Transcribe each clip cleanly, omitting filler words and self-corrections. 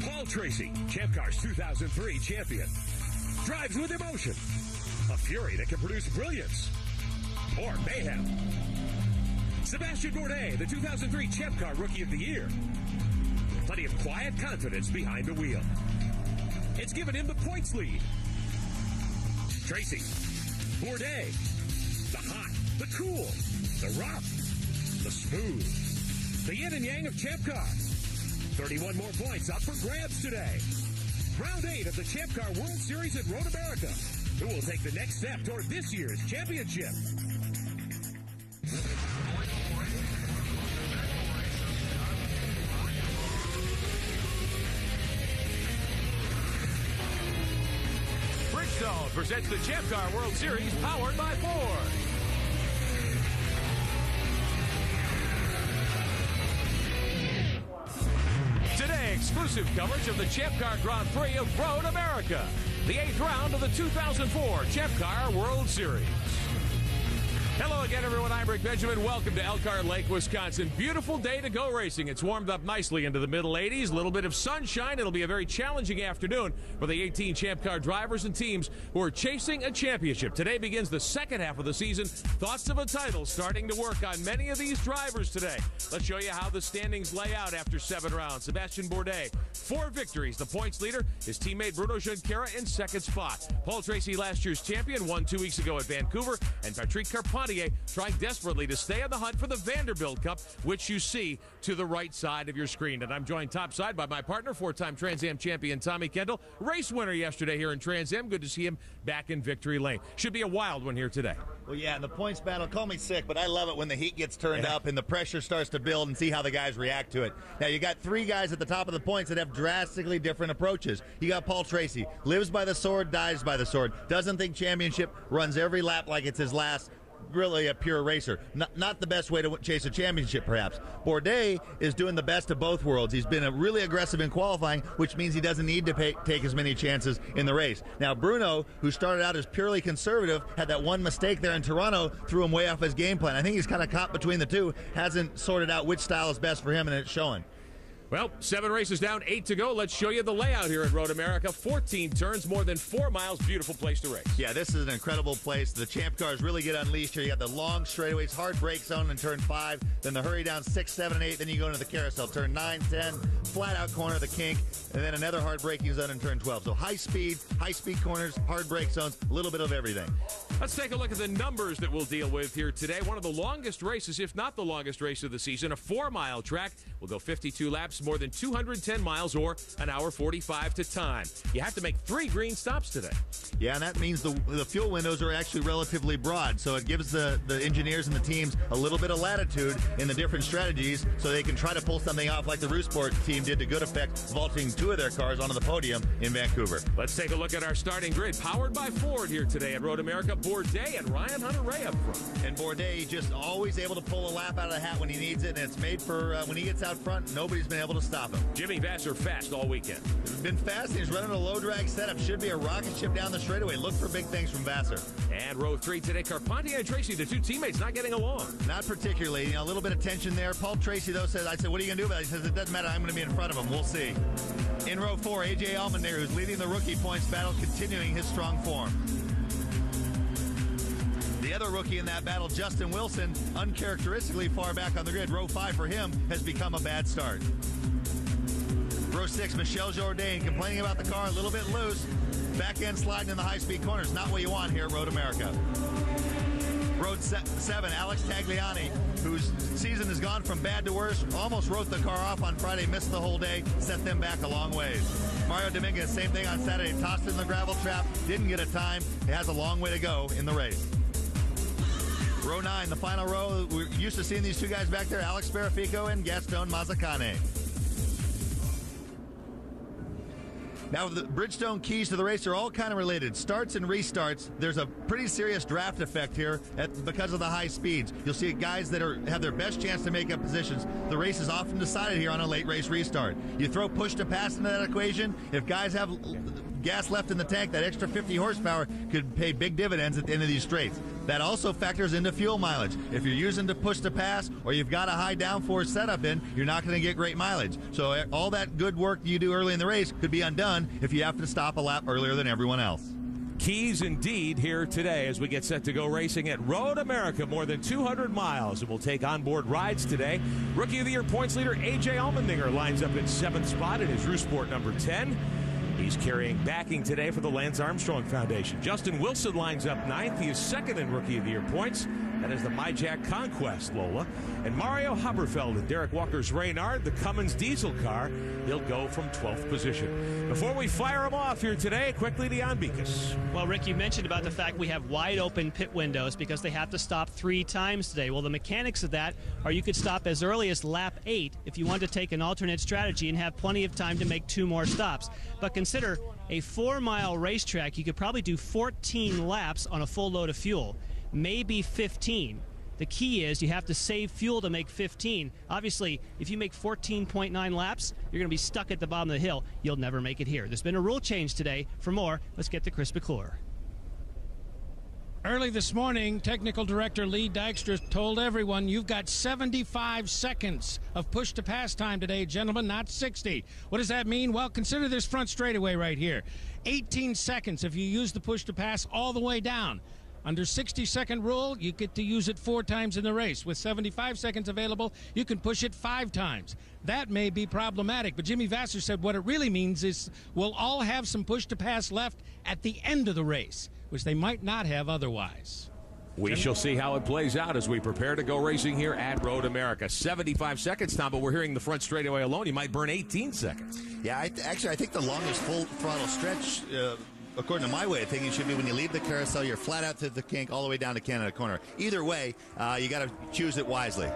Paul Tracy, Champ Car's 2003 champion, drives with emotion, a fury that can produce brilliance or mayhem. Sebastian Bourdais, the 2003 Champ Car Rookie of the Year. Plenty of quiet confidence behind the wheel. It's given him the points lead. Tracy, Bourdais, the hot, the cool, the rough, the smooth, the yin and yang of Champ Car. 31 more points up for grabs today. Round 8 of the Champ Car World Series at Road America. Who will take the next step toward this year's championship? Bridgestone presents the Champ Car World Series powered by Ford. Today, exclusive coverage of the Champ Car Grand Prix of Road America, the 8th round of the 2004 Champ Car World Series. Hello again, everyone. I'm Rick Benjamin. Welcome to Elkhart Lake, Wisconsin. Beautiful day to go racing. It's warmed up nicely into the middle 80s. A little bit of sunshine. It'll be a very challenging afternoon for the 18 Champ Car drivers and teams who are chasing a championship. Today begins the second half of the season. Thoughts of a title starting to work on many of these drivers today. Let's show you how the standings lay out after 7 rounds. Sebastian Bourdais, 4 victories. The points leader, his teammate Bruno Junqueira in second spot. Paul Tracy, last year's champion, won 2 weeks ago at Vancouver, and Patrick Carpentier trying desperately to stay on the hunt for the Vanderbilt Cup, which you see to the right side of your screen. And I'm joined topside by my partner, 4-time Trans Am champion Tommy Kendall, race winner yesterday here in Trans Am. Good to see him back in victory lane. Should be a wild one here today. Well, yeah, in the points battle, call me sick, but I love it when the heat gets turned up and the pressure starts to build and see how the guys react to it. Now, you got 3 guys at the top of the points that have drastically different approaches. You got Paul Tracy, lives by the sword, dies by the sword, doesn't think championship, runs every lap like it's his last. Really a pure racer. Not the best way to chase a championship, perhaps. Bourdais is doing the best of both worlds. He's been really aggressive in qualifying, which means he doesn't need to take as many chances in the race. Now, Bruno, who started out as purely conservative, had that one mistake there in Toronto, threw him way off his game plan. I think he's kind of caught between the two, hasn't sorted out which style is best for him, and it's showing. Well, 7 races down, 8 to go. Let's show you the layout here at Road America. 14 turns, more than 4 miles. Beautiful place to race. Yeah, this is an incredible place. The Champ Cars really get unleashed here. You got the long straightaways, hard brake zone in turn 5, then the hurry down 6, 7, and 8. Then you go into the carousel, turn 9, 10, flat out corner, the kink, and then another hard braking zone in turn 12. So high speed corners, hard brake zones, a little bit of everything. Let's take a look at the numbers that we'll deal with here today. One of the longest races, if not the longest race of the season, a 4-mile track. We'll go 52 laps, more than 210 miles, or an hour 45 to time. You have to make 3 green stops today. Yeah, and that means the fuel windows are actually relatively broad, so it gives the engineers and the teams a little bit of latitude in the different strategies so they can try to pull something off like the Rousport team did to good effect, vaulting 2 of their cars onto the podium in Vancouver. Let's take a look at our starting grid, powered by Ford here today at Road America. Bourdais and Ryan Hunter-Reay up front. And Bourdais just always able to pull a lap out of the hat when he needs it, and it's made for when he gets out front, nobody's been able to stop him. Jimmy Vasser fast all weekend. Been fast, he's running a low drag setup. Should be a rocket ship down the straightaway. Look for big things from Vasser. And row 3 today, Carpentier and Tracy, the 2 teammates not getting along. Not particularly. A little bit of tension there. Paul Tracy, though, said, I said, what are you going to do about it? He says, it doesn't matter. I'm going to be in front of him. We'll see. In row 4, A.J. Allmendinger, who's leading the rookie points battle, continuing his strong form. The other rookie in that battle, Justin Wilson, uncharacteristically far back on the grid. Row 5 for him has become a bad start. Row 6, Michel Jourdain, complaining about the car, a little bit loose. Back end sliding in the high-speed corners. Not what you want here at Road America. Row 7, Alex Tagliani, whose season has gone from bad to worse, almost wrote the car off on Friday, missed the whole day, set them back a long ways. Mario Dominguez, same thing on Saturday, tossed in the gravel trap, didn't get a time. It has a long way to go in the race. Row 9, the final row, we're used to seeing these 2 guys back there, Alex Sparafico and Gaston Mazzacane. Now, the Bridgestone keys to the race are all kind of related. Starts and restarts, there's a pretty serious draft effect here because of the high speeds. You'll see guys that have their best chance to make up positions. The race is often decided here on a late race restart. You throw push to pass into that equation. If guys have gas left in the tank, that extra 50 horsepower could pay big dividends at the end of these straights. That also factors into fuel mileage. If you're using to push to pass or you've got a high downforce setup in, you're not going to get great mileage. So all that good work you do early in the race could be undone if you have to stop a lap earlier than everyone else. Keys indeed here today as we get set to go racing at Road America, more than 200 miles, and we'll take onboard rides today. Rookie of the Year points leader A.J. Allmendinger lines up in 7th spot in his Roosport number 10. He's carrying backing today for the Lance Armstrong Foundation. Justin Wilson lines up 9th. He is 2nd in Rookie of the Year points. That is the MyJack Conquest, Lola. And Mario Haberfeld and Derek Walker's Reynard, the Cummins diesel car, he'll go from 12th position. Before we fire him off here today, quickly to Jan Bikas. Well, Rick, you mentioned about the fact we have wide open pit windows because they have to stop 3 times today. Well, the mechanics of that are you could stop as early as lap 8 if you want to take an alternate strategy and have plenty of time to make 2 more stops. But consider a 4-mile racetrack, you could probably do 14 laps on a full load of fuel. Maybe 15. The key is you have to save fuel to make 15. Obviously, if you make 14.9 laps, you're going to be stuck at the bottom of the hill. You'll never make it here. There's been a rule change today. For more, let's get to Chris McClure. Early this morning, Technical Director Lee Dykstra told everyone you've got 75 seconds of push-to-pass time today, gentlemen, not 60. What does that mean? Well, consider this front straightaway right here. 18 seconds if you use the push-to-pass all the way down. Under 60-second rule, you get to use it 4 times in the race. With 75 seconds available, you can push it 5 times. That may be problematic, but Jimmy Vasser said what it really means is we'll all have some push-to-pass left at the end of the race, which they might not have otherwise. We shall see how it plays out as we prepare to go racing here at Road America. 75 seconds, Tom, but we're hearing the front straightaway alone. You might burn 18 seconds. Yeah, I think the longest full throttle stretch, according to my way of thinking, should be when you leave the carousel, you're flat out to the kink all the way down to Canada Corner. Either way, you got to choose it wisely.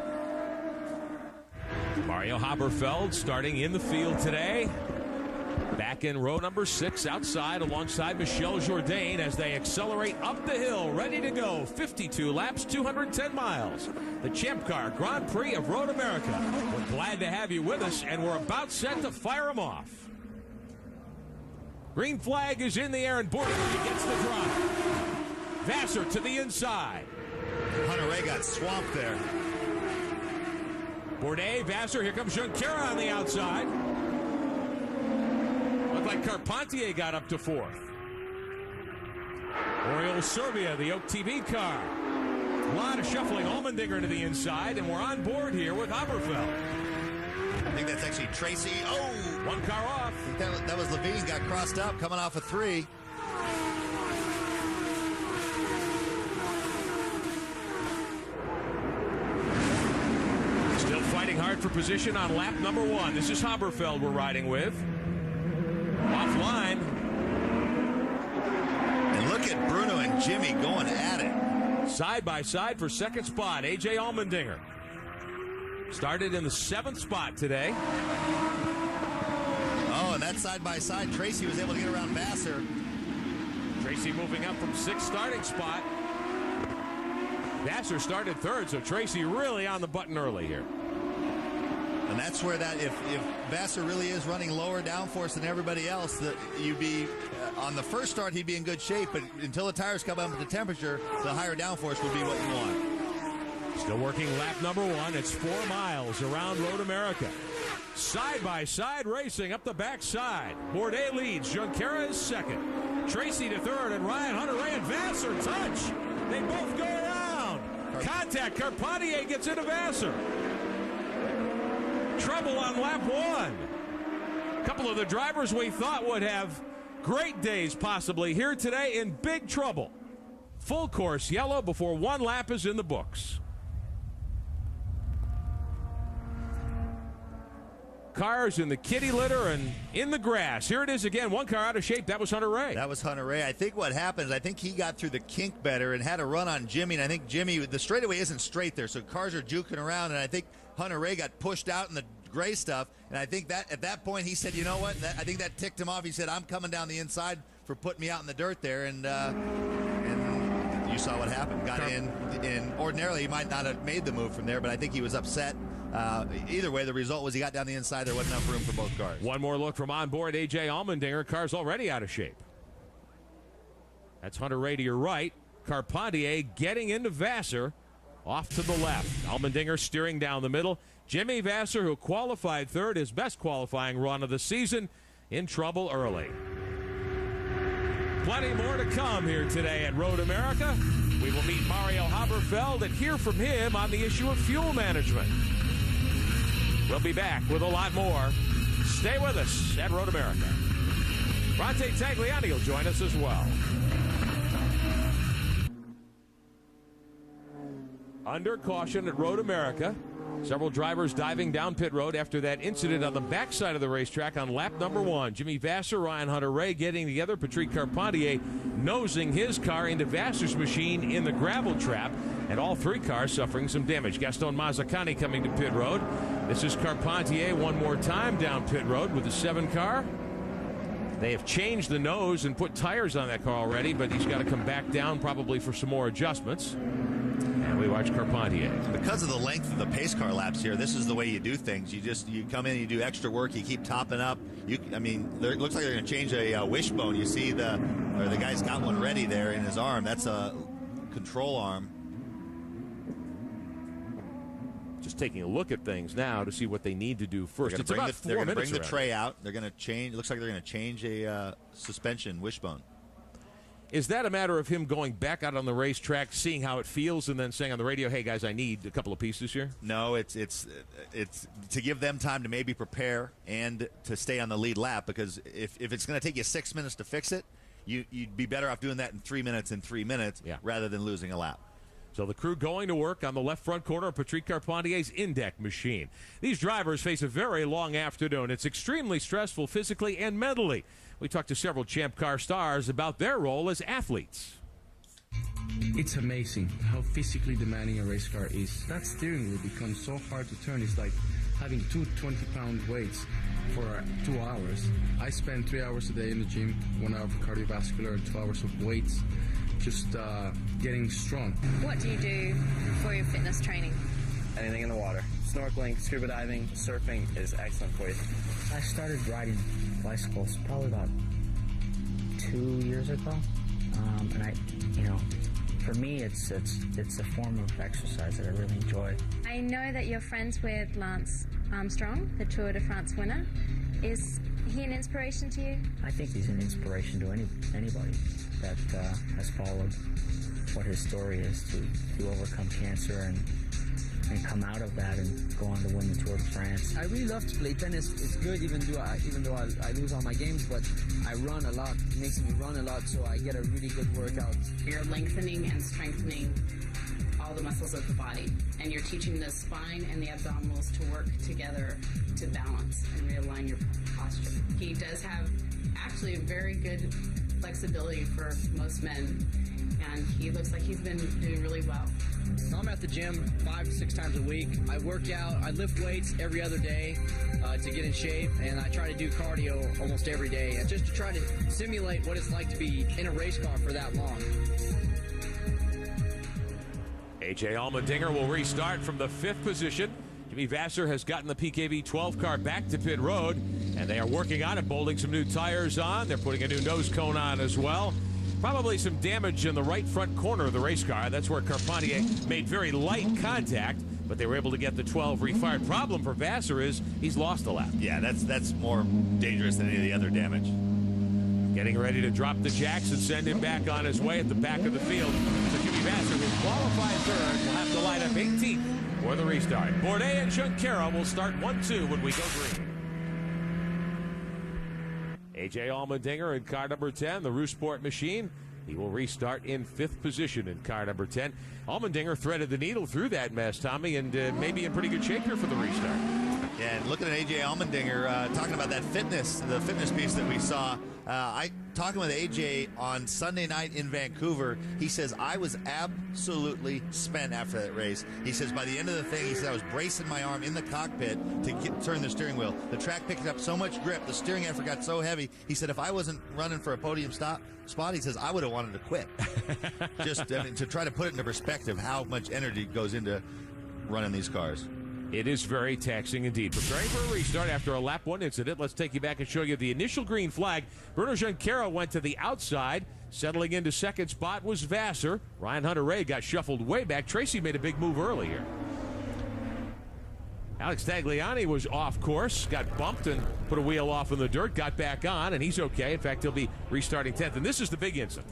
Mario Haberfeld starting in the field today. Back in row number 6 outside alongside Michel Jourdain as they accelerate up the hill, ready to go. 52 laps, 210 miles. The Champ Car Grand Prix of Road America. We're glad to have you with us, and we're about set to fire them off. Green flag is in the air, and Bourdais gets the drop. Vasser to the inside. Hunter-Reay got swamped there. Bourdais, Vasser, here comes Junqueira on the outside. Looked like Carpentier got up to 4th. Oriol Serbia, the Oak TV car. A lot of shuffling. Allmendinger to the inside, and we're on board here with Haberfeld. I think that's actually Tracy. Oh! 1 car off. I think that was Levine, got crossed up, coming off a 3. Still fighting hard for position on lap number 1. This is Haberfeld we're riding with. Offline. And look at Bruno and Jimmy going at it. Side by side for 2nd spot, A.J. Allmendinger. Started in the 7th spot today. Oh, and that side by side, Tracy was able to get around Vasser. Tracy moving up from 6th starting spot. Vasser started 3rd, so Tracy really on the button early here. And that's where that, if Vasser really is running lower downforce than everybody else, that you'd be, on the first start, he'd be in good shape, but until the tires come up with the temperature, the higher downforce would be what you want. Still working lap number 1. It's 4 miles around Road America. Side-by-side racing up the backside. Bourdais leads. Junqueira is 2nd. Tracy to 3rd, and Ryan Hunter-Reay and Vasser touch. They both go around. Contact. Carpentier gets into Vasser. Trouble on lap 1. A couple of the drivers we thought would have great days possibly here today in big trouble. Full course yellow before 1 lap is in the books. Cars in the kitty litter and in the grass. Here it is again. 1 car out of shape. That was Hunter-Reay. That was Hunter-Reay. I think what happens, I think he got through the kink better and had a run on Jimmy. And I think Jimmy, the straightaway isn't straight there, so cars are juking around. And I think Hunter-Reay got pushed out in the gray stuff. And I think that at that point he said, you know what? I think that ticked him off. He said, I'm coming down the inside for putting me out in the dirt there. And you saw what happened. Got in. Ordinarily, he might not have made the move from there, but I think he was upset. Either way, the result was he got down the inside. There wasn't enough room for both cars. One more look from on board A.J. Allmendinger. Car's already out of shape. That's Hunter Ray to your right. Carpentier getting into Vassar off to the left. Allmendinger steering down the middle. Jimmy Vassar, who qualified third, his best qualifying run of the season, in trouble early. Plenty more to come here today at Road America. We will meet Mario Haberfeld and hear from him on the issue of fuel management. We'll be back with a lot more. Stay with us at Road America. Bronte Tagliani will join us as well. Under caution at Road America. Several drivers diving down pit road after that incident on the backside of the racetrack on lap number 1. Jimmy Vassar, Ryan Hunter-Reay getting together. Patrick Carpentier nosing his car into Vassar's machine in the gravel trap. And all 3 cars suffering some damage. Gaston Mazzacani coming to pit road. This is Carpentier one more time down pit road with the 7 car. They have changed the nose and put tires on that car already, but he's got to come back down probably for some more adjustments. And we watch Carpentier. Because of the length of the pace car laps here, this is the way you do things. You come in, you do extra work, you keep topping up. It looks like they're going to change a wishbone. You see the guy's got one ready there in his arm. That's a control arm. Just taking a look at things now to see what they need to do first. They're going to bring the tray out. They're going to change. It looks like they're going to change a suspension wishbone. Is that a matter of him going back out on the racetrack, seeing how it feels, and then saying on the radio, "Hey guys, I need a couple of pieces here"? No, it's to give them time to maybe prepare and to stay on the lead lap, because if it's going to take you 6 minutes to fix it, you'd be better off doing that in 3 minutes rather than losing a lap. So the crew going to work on the left front corner of Patrick Carpentier's Indec machine. These drivers face a very long afternoon. It's extremely stressful physically and mentally. We talked to several Champ Car stars about their role as athletes. It's amazing how physically demanding a race car is. That steering wheel becomes so hard to turn. It's like having 2 20-pound weights for 2 hours. I spend 3 hours a day in the gym, 1 hour for cardiovascular, and 2 hours of weights, just getting strong. What do you do for your fitness training? Anything in the water. Snorkeling, scuba diving, surfing is excellent for you. I started riding bicycles probably about 2 years ago, and for me, it's a form of exercise that I really enjoy. I know that you're friends with Lance Armstrong, the Tour de France winner. Is he an inspiration to you? I think he's an inspiration to anybody that has followed what his story is to overcome cancer and come out of that and go on to win the Tour de France. I really love to play tennis. It's good even though I lose all my games, but I run a lot. It makes me run a lot, so I get a really good workout. You're lengthening and strengthening all the muscles of the body, and you're teaching the spine and the abdominals to work together to balance and realign your posture. He does have actually a very good flexibility for most men, and he looks like he's been doing really well. I'm at the gym 5 to 6 times a week. I work out, I lift weights every other day to get in shape, and I try to do cardio almost every day, and just to try to simulate what it's like to be in a race car for that long. A.J. Allmendinger will restart from the 5th position. Jimmy Vassar has gotten the PKV 12 car back to pit road, and they are working on it, bolting some new tires on. They're putting a new nose cone on as well. Probably some damage in the right front corner of the race car. That's where Carpentier made very light contact, but they were able to get the 12 refired. Problem for Vassar is he's lost a lap. Yeah, that's more dangerous than any of the other damage. Getting ready to drop the jacks and send him back on his way at the back of the field. So Jimmy Vassar, who qualified third, will have to line up 18th for the restart. Bourdais and Junqueira will start 1-2 when we go green. A.J. Allmendinger in car number 10, the Rousport machine. He will restart in 5th position in car number 10. Allmendinger threaded the needle through that mess, Tommy, and maybe in pretty good shape here for the restart. Yeah, and looking at A.J. Allmendinger, talking about that the fitness piece that we saw. Talking with A.J. on Sunday night in Vancouver, he says, I was absolutely spent after that race. He says, by the end of the thing, he said, I was bracing my arm in the cockpit to turn the steering wheel. The track picked up so much grip, the steering effort got so heavy. He said, if I wasn't running for a podium spot, he says, I would have wanted to quit. Just to try to put it into perspective, how much energy goes into running these cars. It is very taxing indeed. Preparing for a restart after a lap 1 incident. Let's take you back and show you the initial green flag. Bruno Junqueira went to the outside. Settling into second spot was Vassar. Ryan Hunter-Reay got shuffled way back. Tracy made a big move earlier. Alex Tagliani was off course, got bumped and put a wheel off in the dirt, got back on, and he's okay. In fact, he'll be restarting 10th. And this is the big incident.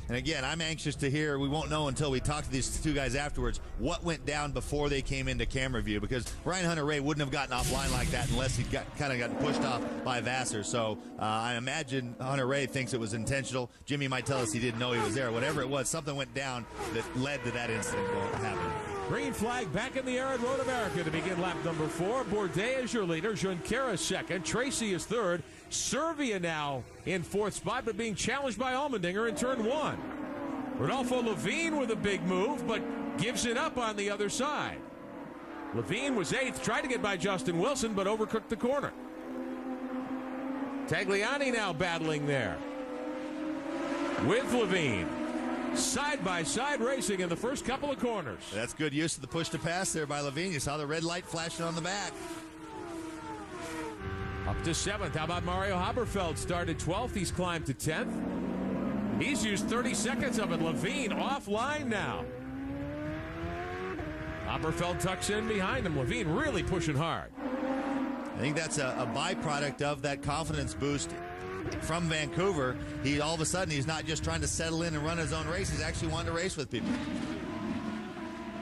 And again, I'm anxious to hear, we won't know until we talk to these two guys afterwards, what went down before they came into camera view, because Ryan Hunter-Reay wouldn't have gotten offline like that unless he'd kind of gotten pushed off by Vassar. So I imagine Hunter-Reay thinks it was intentional. Jimmy might tell us he didn't know he was there. Whatever it was, something went down that led to that incident happening. Green flag back in the air at Road America to begin lap number 4. Bourdais is your leader. Junqueira second. Tracy is third. Servia now in 4th spot, but being challenged by Allmendinger in turn 1. Rodolfo Levine with a big move, but gives it up on the other side. Levine was 8th, tried to get by Justin Wilson, but overcooked the corner. Tagliani now battling there with Levine. Side-by-side racing in the first couple of corners. That's good use of the push-to-pass there by Levine. You saw the red light flashing on the back. Up to 7th. How about Mario Haberfeld? Started 12th. He's climbed to 10th. He's used 30 seconds of it. Levine offline now. Haberfeld tucks in behind him. Levine really pushing hard. I think that's a byproduct of that confidence boost from Vancouver. He all of a sudden, he's not just trying to settle in and run his own race. He's actually wanting to race with people.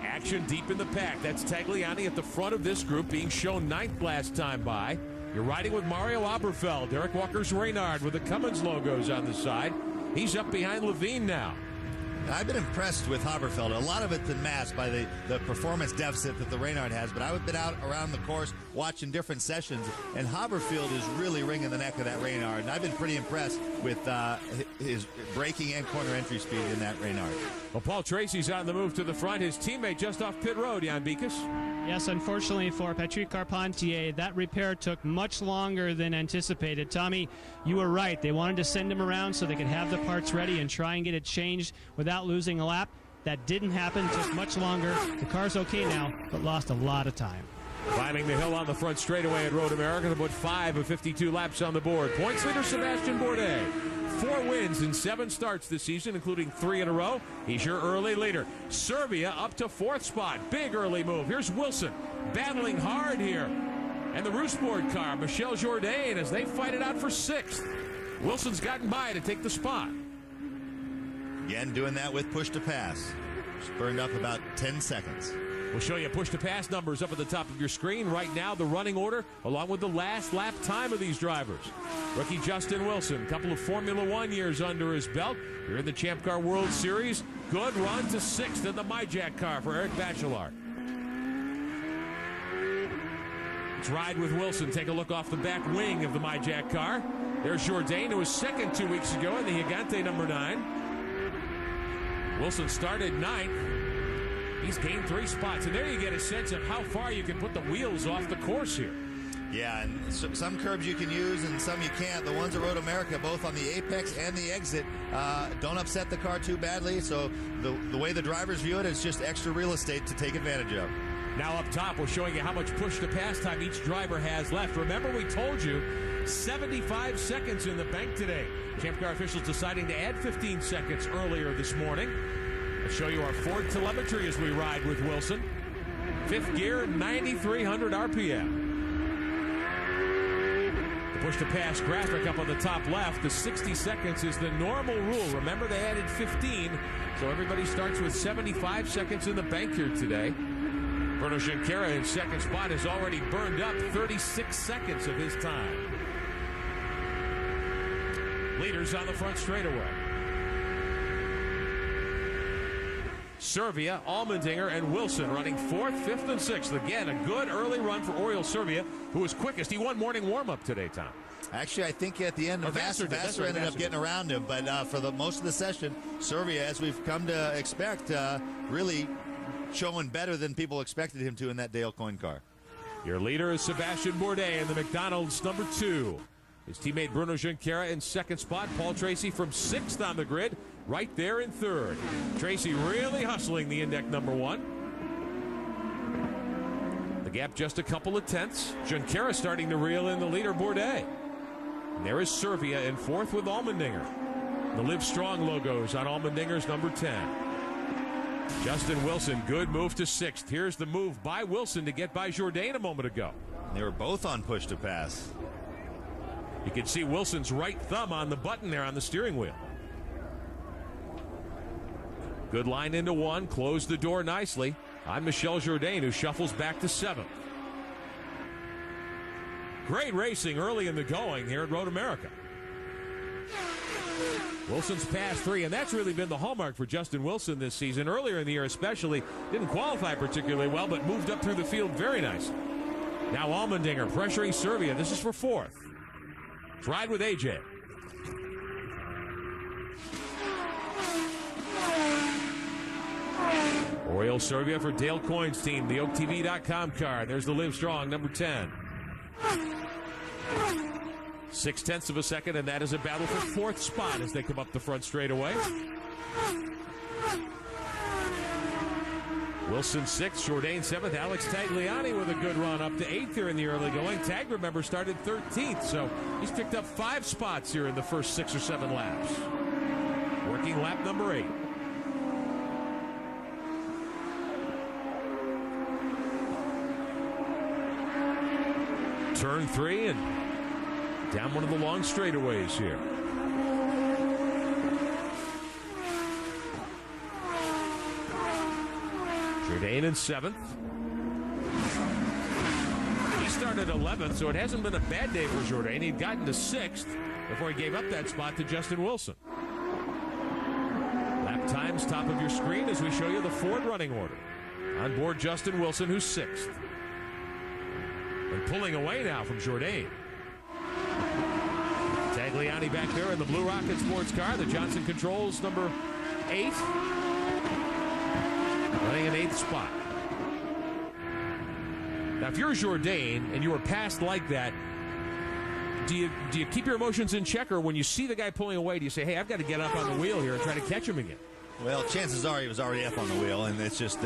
Action deep in the pack. That's Tagliani at the front of this group, being shown 9th last time by. You're riding with Mario Haberfeld. Derek Walker's Reynard with the Cummins logos on the side. He's up behind Levine now. I've been impressed with Haberfeld. A lot of it's been masked by the performance deficit that the Reynard has, but I've been out around the course watching different sessions, and Haberfeld is really wringing the neck of that Reynard, and I've been pretty impressed with his braking and corner entry speed in that Reynard. Well, Paul Tracy's on the move to the front. His teammate just off pit road, Jan Bikus. Yes, unfortunately for Patrick Carpentier, that repair took much longer than anticipated. Tommy, you were right. They wanted to send him around so they could have the parts ready and try and get it changed without losing a lap. That didn't happen. It took much longer. The car's okay now, but lost a lot of time. Climbing the hill on the front straightaway at Road America to put 5 of 52 laps on the board. Points leader Sebastian Bourdais. 4 wins in 7 starts this season, including 3 in a row. He's your early leader. Servia up to 4th spot. Big early move. Here's Wilson battling hard here. And the Roosboard car, Michel Jourdain, as they fight it out for 6th. Wilson's gotten by to take the spot. Again, doing that with push to pass. Just burned up about 10 seconds. We'll show you push-to-pass numbers up at the top of your screen. Right now, the running order, along with the last lap time of these drivers. Rookie Justin Wilson, a couple of Formula One years under his belt. Here in the Champ Car World Series. Good run to 6th in the MyJack car for Eric Bachelard. Let's ride with Wilson. Take a look off the back wing of the MyJack car. There's Jourdain, who was second 2 weeks ago in the Gigante number 9. Wilson started 9th. He's gained 3 spots, and there you get a sense of how far you can put the wheels off the course here. Yeah, and some curbs you can use and some you can't. The ones at Road America, both on the apex and the exit, don't upset the car too badly. So the way the drivers view it is just extra real estate to take advantage of. Now up top, we're showing you how much push-to-pass time each driver has left. Remember, we told you 75 seconds in the bank today. Champ Car officials deciding to add 15 seconds earlier this morning. I'll show you our Ford telemetry as we ride with Wilson. 5th gear, 9,300 RPM. The push-to-pass graphic up on the top left. The 60 seconds is the normal rule. Remember, they added 15, so everybody starts with 75 seconds in the bank here today. Bruno Junqueira in second spot has already burned up 36 seconds of his time. Leaders on the front straightaway. Servia, Allmendinger, and Wilson running 4th, 5th, and 6th. Again, a good early run for Oriol Servia, who was quickest. He won morning warm-up today, Tom. Actually, I think at the end, Vassar ended up getting around him. But for the most of the session, Servia, as we've come to expect, really showing better than people expected him to in that Dale Coyne car. Your leader is Sebastian Bourdais in the McDonald's number 2. His teammate Bruno Junqueira in second spot. Paul Tracy from 6th on the grid, right there in 3rd. Tracy really hustling the Index number 1. The gap just a couple of tenths. Junqueira starting to reel in the leader, Bourdais. And there is Servia in fourth with Allmendinger. The Live Strong logos on Allmendinger's number 10. Justin Wilson, good move to sixth. Here's the move by Wilson to get by Jourdain a moment ago. They were both on push to pass. You can see Wilson's right thumb on the button there on the steering wheel. Good line into one, closed the door nicely on Michel Jourdain, who shuffles back to seventh. Great racing early in the going here at Road America. Wilson's past three, and that's really been the hallmark for Justin Wilson this season. Earlier in the year especially, didn't qualify particularly well, but moved up through the field very nicely. Now Allmendinger pressuring Servia. This is for fourth. Let's ride with AJ. Oriol Servia for Dale Coyne's team, the OakTV.com car. There's the Live Strong, number 10. 0.6 of a second, and that is a battle for fourth spot as they come up the front straightaway. Wilson 6th, Jourdain 7th, Alex Tagliani with a good run up to 8th here in the early going. Tag, remember, started 13th, so he's picked up 5 spots here in the first 6 or 7 laps. Working lap number 8. Turn 3 and down one of the long straightaways here. Jourdain in 7th. He started 11th, so it hasn't been a bad day for Jourdain. He'd gotten to 6th before he gave up that spot to Justin Wilson. Lap times top of your screen as we show you the Ford running order. On board Justin Wilson, who's 6th. And pulling away now from Jourdain. Tagliani back there in the Blue Rocket sports car. The Johnson Controls number 8. Running an 8th spot. Now, if you're Jourdain and you were passed like that, do you keep your emotions in check, or when you see the guy pulling away, do you say, hey, I've got to get up on the wheel here and try to catch him again? Well, chances are he was already up on the wheel, and it's just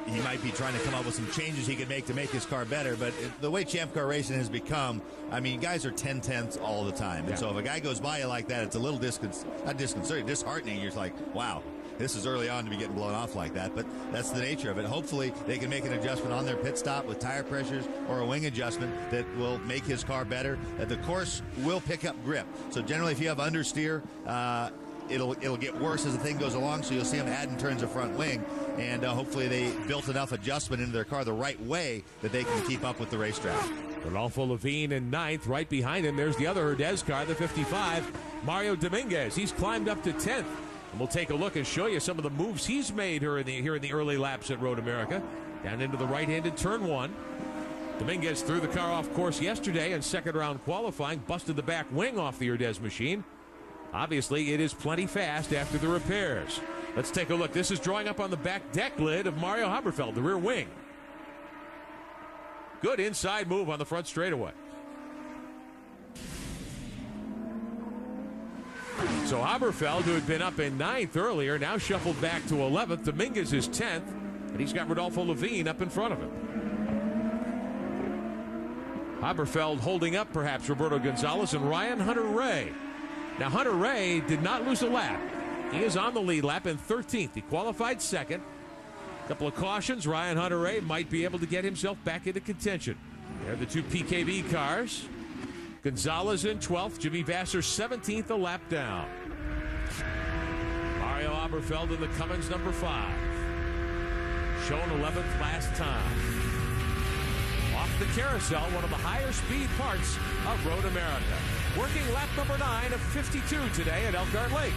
he might be trying to come up with some changes he could make to make his car better. But the way Champ Car racing has become, I mean, guys are 10/10ths all the time. And so if a guy goes by you like that, it's a little disheartening. You're like, wow, this is early on to be getting blown off like that. But that's the nature of it. Hopefully they can make an adjustment on their pit stop with tire pressures or a wing adjustment that will make his car better. The course will pick up grip. So generally if you have understeer, it'll get worse as the thing goes along, so you'll see them adding turns of front wing, and hopefully they built enough adjustment into their car the right way that they can keep up with the racetrack. Rodolfo Levine in 9th. Right behind him, there's the other Herdez car, the 55, Mario Dominguez. He's climbed up to 10th. And we'll take a look and show you some of the moves he's made here in the early laps at Road America. Down into the right-handed turn 1. Dominguez threw the car off course yesterday in second round qualifying, busted the back wing off the Herdez machine. Obviously, it is plenty fast after the repairs. Let's take a look. This is drawing up on the back deck lid of Mario Haberfeld, the rear wing. Good inside move on the front straightaway. So Haberfeld, who had been up in 9th earlier, now shuffled back to 11th. Dominguez is 10th, and he's got Rodolfo Levine up in front of him. Haberfeld holding up perhaps Roberto Gonzalez and Ryan Hunter-Reay. Now, Hunter-Reay did not lose a lap. He is on the lead lap in 13th. He qualified second. A couple of cautions. Ryan Hunter-Reay might be able to get himself back into contention. They're the two PKB cars. Gonzalez in 12th. Jimmy Vasser 17th, a lap down. Mario Haberfeld in the Cummins number 5. Shown 11th last time. Off the carousel, one of the higher speed parts of Road America. Working lap number 9 of 52 today at Elkhart Lake.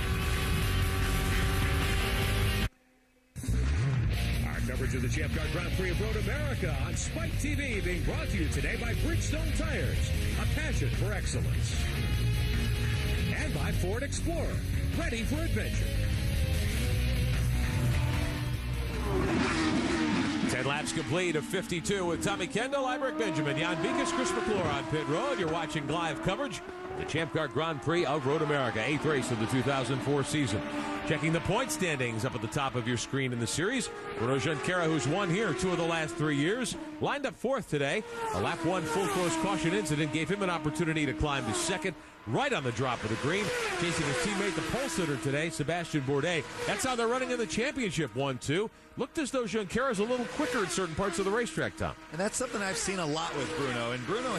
Our coverage of the Champ Car Grand Prix of Road America on Spike TV being brought to you today by Bridgestone Tires, a passion for excellence. And by Ford Explorer, ready for adventure. 10 laps complete of 52 with Tommy Kendall, I'm Rick Benjamin, Jan Beekes, Chris McClure on pit road. You're watching live coverage of the Champ Car Grand Prix of Road America, 8th race of the 2004 season. Checking the point standings up at the top of your screen in the series. Bruno Junqueira, who's won here 2 of the last 3 years. lined up fourth today. A lap 1 full course caution incident gave him an opportunity to climb to second, right on the drop of the green, chasing his teammate, the pole sitter today, Sebastian Bourdais. That's how they're running in the championship 1-2. Looked as though Junqueira's a little quicker at certain parts of the racetrack, Tom. And that's something I've seen a lot with Bruno. And Bruno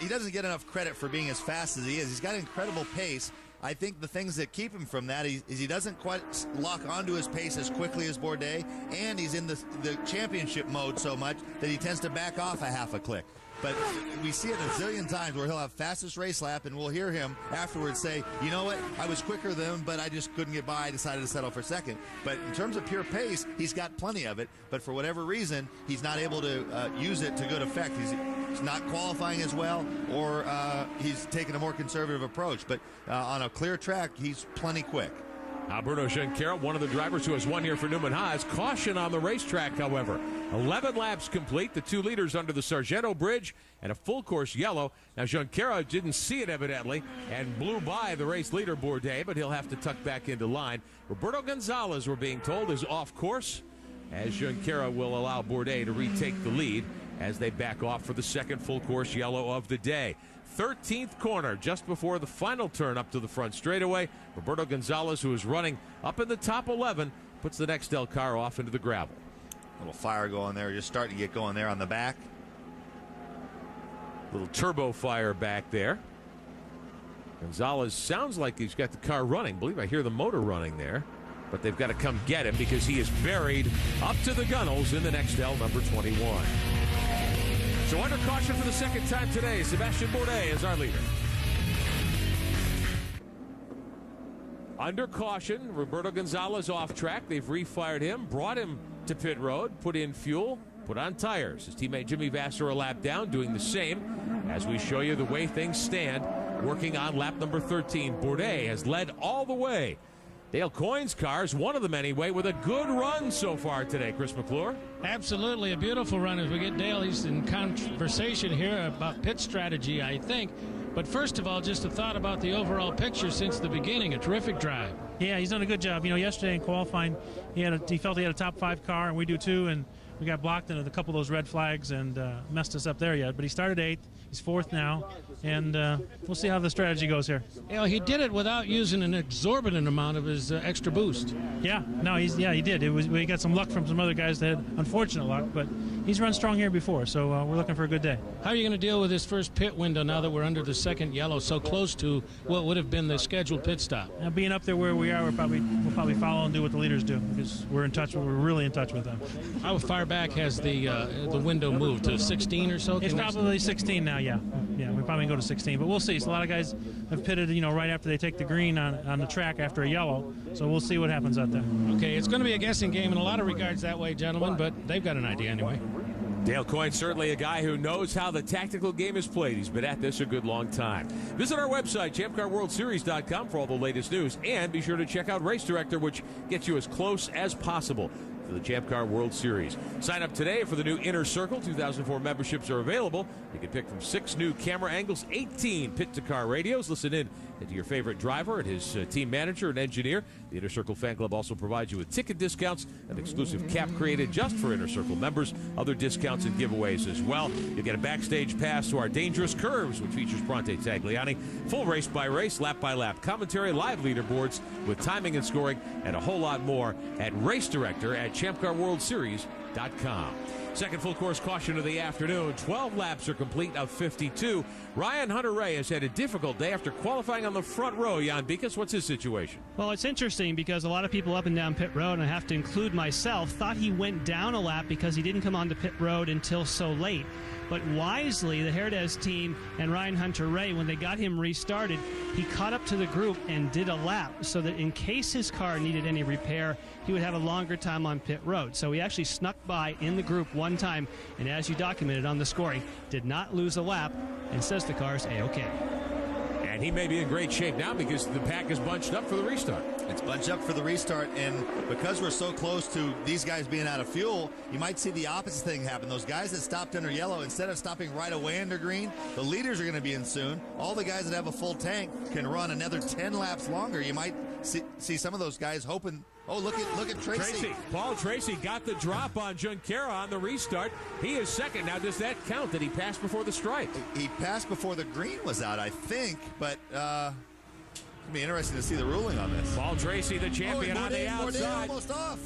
he doesn't get enough credit for being as fast as he is. He's got incredible pace. I think the things that keep him from that is he doesn't quite lock onto his pace as quickly as Bourdais, and he's in the championship mode so much that he tends to back off a half a click. But we see it a zillion times where he'll have fastest race lap, and we'll hear him afterwards say, you know what, I was quicker than him, but I just couldn't get by. I decided to settle for second. But in terms of pure pace, he's got plenty of it. But for whatever reason, he's not able to use it to good effect. He's not qualifying as well, or he's taking a more conservative approach. But on a clear track, he's plenty quick. Bruno Junqueira, one of the drivers who has won here for Newman Haas. Caution on the racetrack, however. 11 laps complete, the 2 leaders under the Sargento Bridge, and a full course yellow. Now, Junqueira didn't see it evidently and blew by the race leader, Bourdais, but he'll have to tuck back into line. Roberto Gonzalez, we're being told, is off course, as Junqueira will allow Bourdais to retake the lead as they back off for the second full course yellow of the day. 13th corner, just before the final turn up to the front straightaway. Roberto Gonzalez, who is running up in the top 11, puts the Nextel car off into the gravel. A little fire going there, just starting to get going there on the back. Little turbo fire back there. Gonzalez sounds like he's got the car running. I believe I hear the motor running there. But they've got to come get him because he is buried up to the gunnels in the Nextel number 21. So under caution for the second time today, Sebastian Bourdais is our leader. Under caution, Roberto Gonzalez off track. They've refired him, brought him to pit road, put in fuel, put on tires. His teammate Jimmy Vasser a lap down, doing the same as we show you the way things stand. Working on lap number 13, Bourdais has led all the way. Dale Coyne's cars, one of them anyway, with a good run so far today. Chris McClure? Absolutely a beautiful run as we get Dale. He's in conversation here about pit strategy, I think. But first of all, just a thought about the overall picture since the beginning. A terrific drive. Yeah, he's done a good job. You know, yesterday in qualifying, he felt he had a top 5 car, and we do too, and we got blocked in a couple of those red flags and messed us up there yet. But he started 8th. He's 4th now, and we'll see how the strategy goes here. You know, he did it without using an exorbitant amount of his extra boost. Yeah, no, he did. We got some luck from some other guys that had unfortunate luck, but he's run strong here before, so we're looking for a good day. How are you going to deal with this first pit window now that we're under the second yellow, so close to what would have been the scheduled pit stop? Now, being up there where we are, we'll probably follow and do what the leaders do because we're really in touch with them. How far back has the window moved to 16 or so? It's probably 16 now. Yeah, we probably go to 16, but we'll see. So a lot of guys have pitted, right after they take the green on the track after a yellow. So we'll see what happens out there. Okay, it's going to be a guessing game in a lot of regards that way, gentlemen, but they've got an idea anyway. Dale Coyne, certainly a guy who knows how the tactical game is played. He's been at this a good long time. Visit our website, ChampCarWorldSeries.com, for all the latest news. And be sure to check out Race Director, which gets you as close as possible to the Champ Car World Series. Sign up today for the new Inner Circle. 2004 memberships are available. You can pick from 6 new camera angles, 18 pit-to-car radios. Listen in to your favorite driver and his team manager and engineer. The Inner Circle Fan Club also provides you with ticket discounts, an exclusive cap created just for Inner Circle members, other discounts and giveaways as well. You'll get a backstage pass to our Dangerous Curves, which features Bronte Tagliani, full race-by-race, lap-by-lap commentary, live leaderboards with timing and scoring, and a whole lot more at Race Director at ChampCarWorldSeries.com. Second full course caution of the afternoon. 12 laps are complete of 52. Ryan Hunter-Reay has had a difficult day after qualifying on the front row. Jan Bikas, what's his situation? Well, it's interesting because a lot of people up and down pit road, and I have to include myself, thought he went down a lap because he didn't come onto pit road until so late. But wisely, the Herdez team and Ryan Hunter-Reay, when they got him restarted, he caught up to the group and did a lap so that in case his car needed any repair, he would have a longer time on pit road. So he actually snuck by in the group one time, and as you documented on the scoring, did not lose a lap and says the car's A-OK. And he may be in great shape now because the pack is bunched up for the restart. It's bunched up for the restart, and because we're so close to these guys being out of fuel, you might see the opposite thing happen. Those guys that stopped under yellow, instead of stopping right away under green, the leaders are going to be in soon. All the guys that have a full tank can run another 10 laps longer. You might see some of those guys hoping Oh, look at Tracy. Paul Tracy got the drop on Junqueira on the restart. He is second. Now, does that count that he passed before the stripe? He passed before the green was out, I think, but it'll be interesting to see the ruling on this. Paul Tracy, the champion, on the outside. Bourdais almost off.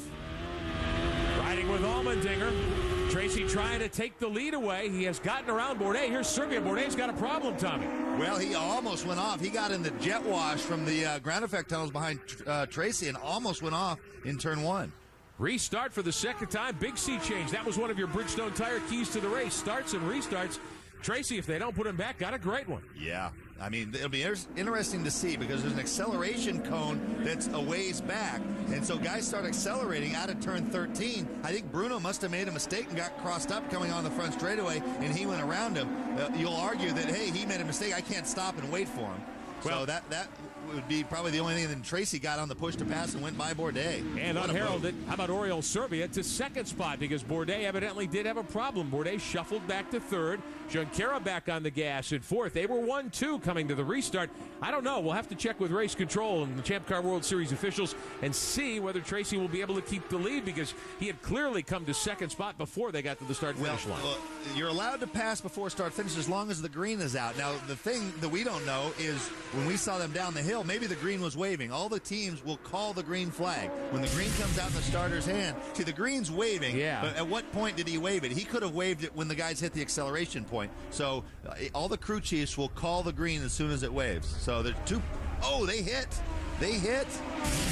Riding with Allmendinger. Tracy trying to take the lead away. He has gotten around Bourdais. Here's Serbia. Bourdais got a problem, Tommy. Well, he almost went off. He got in the jet wash from the ground effect tunnels behind Tracy and almost went off in turn 1. Restart for the second time. Big sea change. That was one of your Bridgestone tire keys to the race. Starts and restarts. Tracy, if they don't put him back, got a great one. Yeah. I mean, it'll be interesting to see because there's an acceleration cone that's a ways back. And so guys start accelerating out of turn 13. I think Bruno must have made a mistake and got crossed up coming on the front straightaway, and he went around him. You'll argue that, hey, he made a mistake. I can't stop and wait for him. Well, so that would be probably the only thing that Tracy got on the push to pass and went by Bourdais. And unheralded, how about Oriol Serbia to second spot because Bourdais evidently did have a problem. Bourdais shuffled back to third. Junqueira back on the gas in fourth. They were 1-2 coming to the restart. I don't know. We'll have to check with race control and the Champ Car World Series officials and see whether Tracy will be able to keep the lead because he had clearly come to second spot before they got to the start-finish line. Well, you're allowed to pass before start-finish as long as the green is out. Now, the thing that we don't know is when we saw them down the hill, maybe the green was waving. All the teams will call the green flag. When the green comes out in the starter's hand, see, the green's waving, but at what point did he wave it? He could have waved it when the guys hit the acceleration point. So all the crew chiefs will call the green as soon as it waves. So there's two. Oh, they hit. They hit.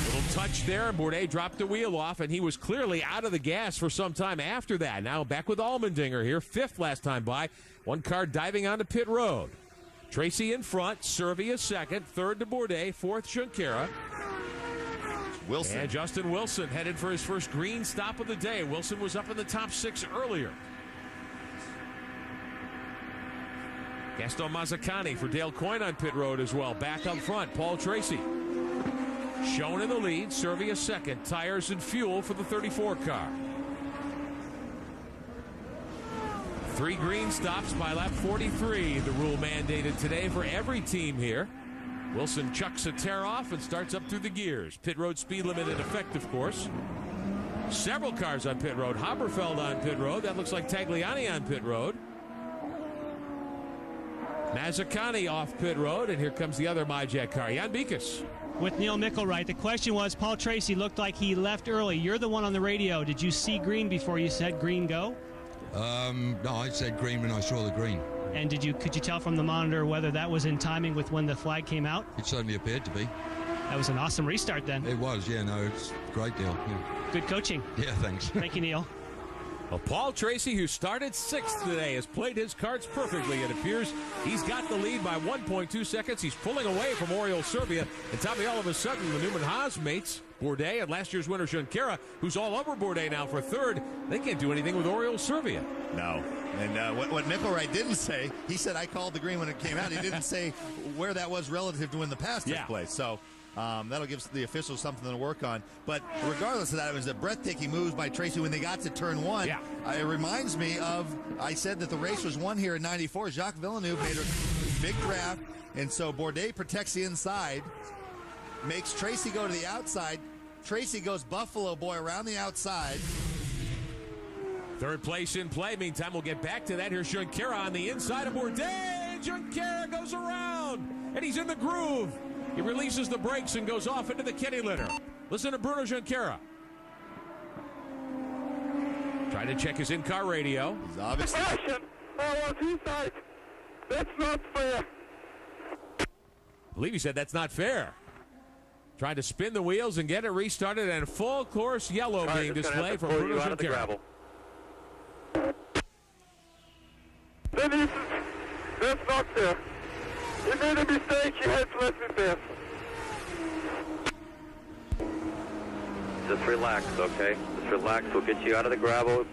Little touch there. Bourdais dropped the wheel off, and he was clearly out of the gas for some time after that. Now back with Allmendinger here. Fifth last time by. One car diving onto pit road. Tracy in front. Serbia second. Third to Bourdais. Fourth, Junqueira. Wilson. And Justin Wilson headed for his first green stop of the day. Wilson was up in the top 6 earlier. Gaston Mazzacani for Dale Coyne on pit road as well. Back up front, Paul Tracy. Shown in the lead, Serbia second. Tires and fuel for the 34 car. 3 green stops by lap 43. The rule mandated today for every team here. Wilson chucks a tear off and starts up through the gears. Pit road speed limit in effect, of course. Several cars on pit road. Haberfeld on pit road. That looks like Tagliani on pit road. Mazzacani off pit road, and here comes the other MyJack car, Jan Beekes. With Neil Mickelwright, the question was, Paul Tracy looked like he left early. You're the one on the radio. Did you see green before you said green go? No, I said green when I saw the green. And could you tell from the monitor whether that was in timing with when the flag came out? It certainly appeared to be. That was an awesome restart then. It was, yeah, no, it's a great deal. Yeah. Good coaching. Yeah, thanks. Thank you, Neil. Well, Paul Tracy, who started 6th today, has played his cards perfectly, it appears. He's got the lead by 1.2 seconds. He's pulling away from Oriol Serbia. And Tommy, all of a sudden, the Newman Haas mates, Bourdais and last year's winner Junqueira, who's all over Bourdais now for third, they can't do anything with Oriol Serbia. No. And what Mickelwright didn't say, he said, I called the green when it came out. He didn't say where that was relative to when the pass took place. So that'll give the officials something to work on. But regardless of that, it was a breathtaking moves by Tracy when they got to turn 1. Yeah. It reminds me of, I said that the race was won here in 94. Jacques Villeneuve made a big draft, and so Bourdais protects the inside, makes Tracy go to the outside. Tracy goes Buffalo Boy around the outside. Third place in play. Meantime, we'll get back to that. Here's Junqueira on the inside of Bourdais. Junqueira goes around, and he's in the groove. He releases the brakes and goes off into the kitty litter. Listen to Bruno Junqueira. Trying to check his in-car radio. He's obviously... That's not fair. I believe he said that's not fair. Trying to spin the wheels and get it restarted, and full course yellow being displayed from Bruno Junqueira. That's not fair. He made a mistake. He had to let me pass. Just relax, okay? Just relax. We'll get you out of the gravel.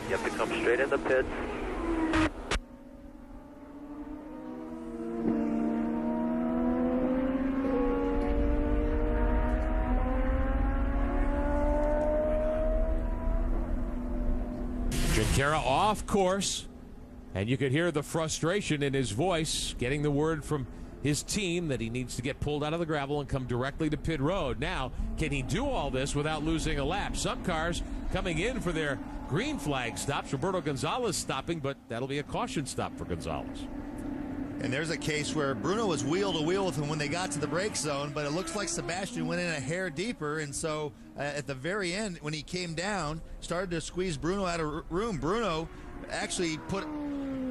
You have to come straight in the pits. Junqueira off course, and you could hear the frustration in his voice, getting the word from his team that he needs to get pulled out of the gravel and come directly to pit road. Now, can he do all this without losing a lap? Some cars coming in for their green flag stops. Roberto Gonzalez stopping, but that'll be a caution stop for Gonzalez. And there's a case where Bruno was wheel to wheel with him when they got to the brake zone, but it looks like Sebastian went in a hair deeper, and so at the very end, when he came down, started to squeeze Bruno out of room. Bruno actually put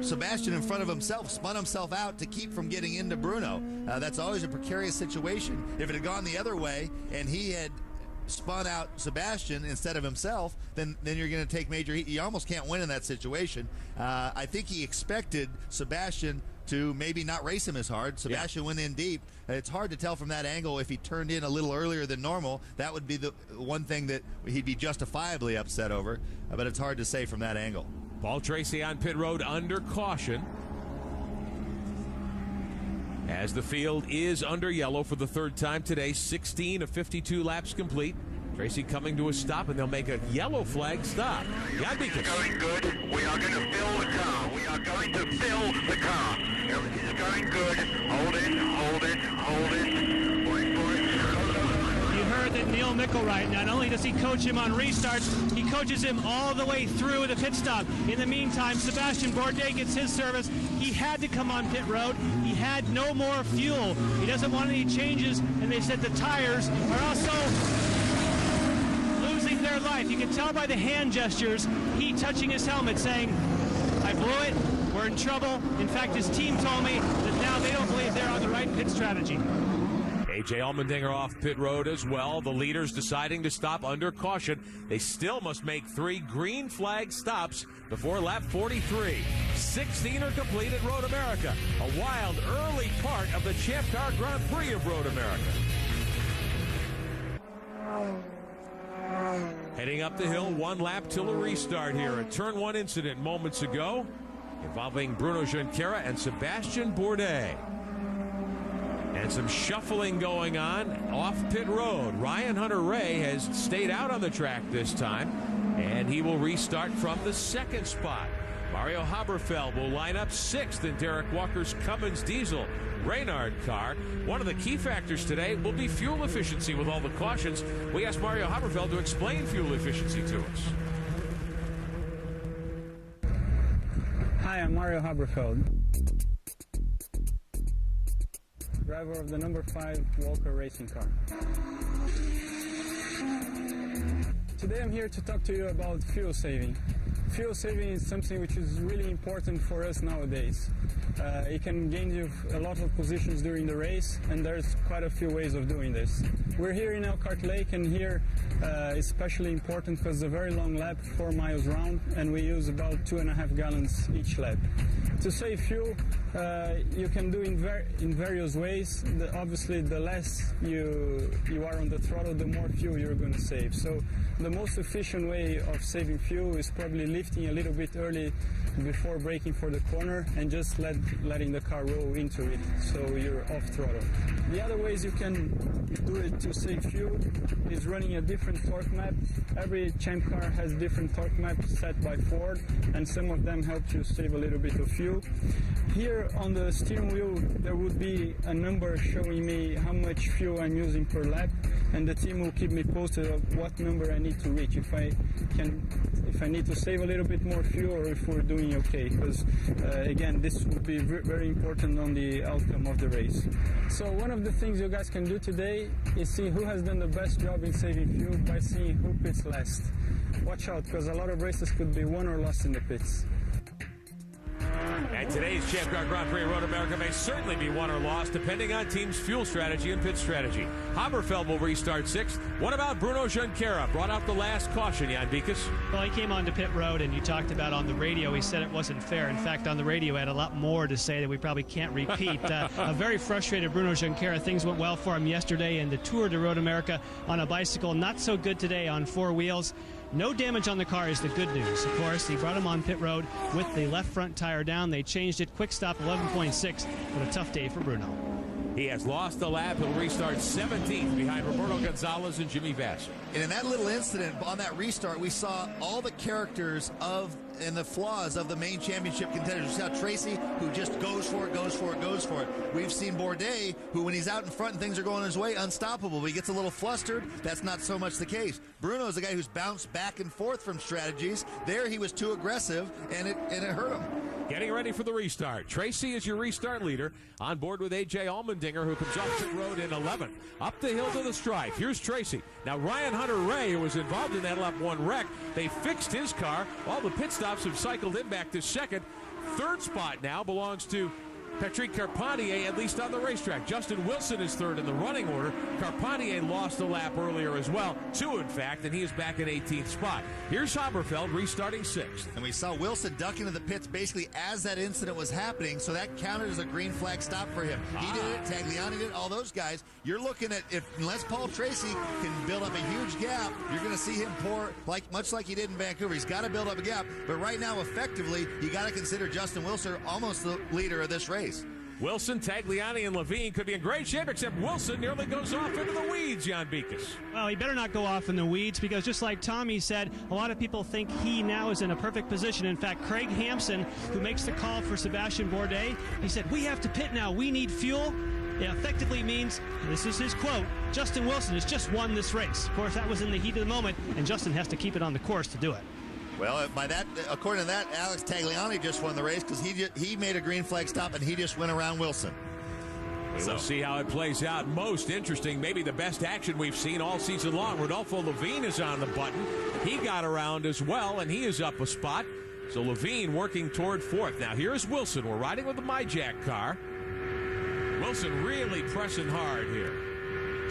Sebastian in front of himself, spun himself out to keep from getting into Bruno. That's always a precarious situation. If it had gone the other way and he had spun out Sebastian instead of himself, then you're going to take major heat. You almost can't win in that situation. I think he expected Sebastian to maybe not race him as hard. Sebastian went in deep. It's hard to tell from that angle if he turned in a little earlier than normal. That would be the one thing that he'd be justifiably upset over, but it's hard to say from that angle. Paul Tracy on pit road under caution, as the field is under yellow for the third time today. 16 of 52 laps complete. Tracy coming to a stop, and they'll make a yellow flag stop. Jan Beekes. Going good. We are going to fill the car. We are going to fill the car. Everything's going good. Hold it, hold it, hold it. Wait for it. You heard that Neil Mickelwright, not only does he coach him on restarts, he coaches him all the way through the pit stop. In the meantime, Sebastian Bourdais gets his service. He had to come on pit road. He had no more fuel. He doesn't want any changes, and they said the tires are also losing their life. You can tell by the hand gestures, he touching his helmet saying, I blew it, we're in trouble. In fact, his team told me that now they don't believe they're on the right pit strategy. A.J. Allmendinger off pit road as well. The leaders deciding to stop under caution. They still must make 3 green flag stops before lap 43. 16 are complete at Road America. A wild early part of the Champ Car Grand Prix of Road America. Heading up the hill, 1 lap till a restart here. A turn 1 incident moments ago involving Bruno Junqueira and Sebastian Bourdais. And some shuffling going on off pit road. Ryan Hunter-Reay has stayed out on the track this time, and he will restart from the 2nd spot. Mario Haberfeld will line up 6th in Derek Walker's Cummins diesel Reynard car. One of the key factors today will be fuel efficiency with all the cautions. We asked Mario Haberfeld to explain fuel efficiency to us. Hi, I'm Mario Haberfeld, driver of the number 5 Walker racing car. Today I'm here to talk to you about fuel saving. Fuel saving is something which is really important for us nowadays. It can gain you a lot of positions during the race, and there's quite a few ways of doing this. We're here in Elkhart Lake, and here it's especially important because it's a very long lap, 4 miles round, and we use about 2.5 gallons each lap. To save fuel, you can do in various ways. Obviously, the less you are on the throttle, the more fuel you're going to save. So the most efficient way of saving fuel is probably lifting a little bit early before braking for the corner and just letting the car roll into it so you're off throttle. The other ways you can do it to save fuel is running a different torque map. Every Champ car has different torque maps set by Ford, and some of them help you save a little bit of fuel. Here on the steering wheel there would be a number showing me how much fuel I'm using per lap, and the team will keep me posted of what number I need to reach, if I need to save a little bit more fuel or if we're doing okay, because again, this would be very important on the outcome of the race. So one of the things you guys can do today is see who has done the best job in saving fuel by seeing who pits last. Watch out, because a lot of races could be won or lost in the pits. And today's Champ Car Grand Prix Road America may certainly be won or lost depending on team's fuel strategy and pit strategy. Haberfeld will restart 6th. What about Bruno Junqueira? Brought out the last caution, Jan Beekes. Well, he came onto pit road, and you talked about on the radio, he said it wasn't fair. In fact, on the radio, he had a lot more to say that we probably can't repeat. A very frustrated Bruno Junqueira. Things went well for him yesterday in the Tour de Road America on a bicycle. Not so good today on 4 wheels. No damage on the car is the good news. Of course, he brought him on pit road with the left front tire down. They changed it. Quick stop 11.6, but a tough day for Bruno. He has lost the lap. He'll restart 17th behind Roberto Gonzalez and Jimmy Vasser. And in that little incident on that restart, we saw all the characters and the flaws of the main championship contenders. We saw Tracy, who just goes for it. We've seen Bourdais, who when he's out in front and things are going his way, unstoppable. He gets a little flustered. That's not so much the case. Bruno's a guy who's bounced back and forth from strategies. There he was too aggressive, and it hurt him. Getting ready for the restart. Tracy is your restart leader, on board with A.J. Allmendinger, who comes off pit road in 11th. Up the hill to the stripe. Here's Tracy. Now, Ryan Hunter-Reay, who was involved in that lap 1 wreck, they fixed his car. All the pit stops have cycled him back to second. Third spot now belongs to Patrick Carpentier, at least on the racetrack. Justin Wilson is third in the running order. Carpentier lost a lap earlier as well, 2 in fact, and he is back at 18th spot. Here's Haberfeld restarting 6th. And we saw Wilson duck into the pits basically as that incident was happening, so that counted as a green flag stop for him. He did it, Tagliani did it, all those guys. You're looking at, unless Paul Tracy can build up a huge gap, you're going to see him pour, much like he did in Vancouver. He's got to build up a gap, but right now, effectively, you got to consider Justin Wilson almost the leader of this race. Wilson, Tagliani, and Levine could be in great shape, except Wilson nearly goes off into the weeds, Jan Bikas. Well, he better not go off in the weeds, because just like Tommy said, a lot of people think he now is in a perfect position. In fact, Craig Hampson, who makes the call for Sebastian Bourdais, he said, "We have to pit now. We need fuel." It effectively means, this is his quote, Justin Wilson has just won this race. Of course, that was in the heat of the moment, and Justin has to keep it on the course to do it. Well, according to that, Alex Tagliani just won the race because he made a green flag stop and he just went around Wilson. We'll see how it plays out. Most interesting, maybe the best action we've seen all season long. Rodolfo Levine is on the button. He got around as well, and he is up a spot. So Levine working toward 4th. Now here's Wilson. We're riding with the MyJack car. Wilson really pressing hard here.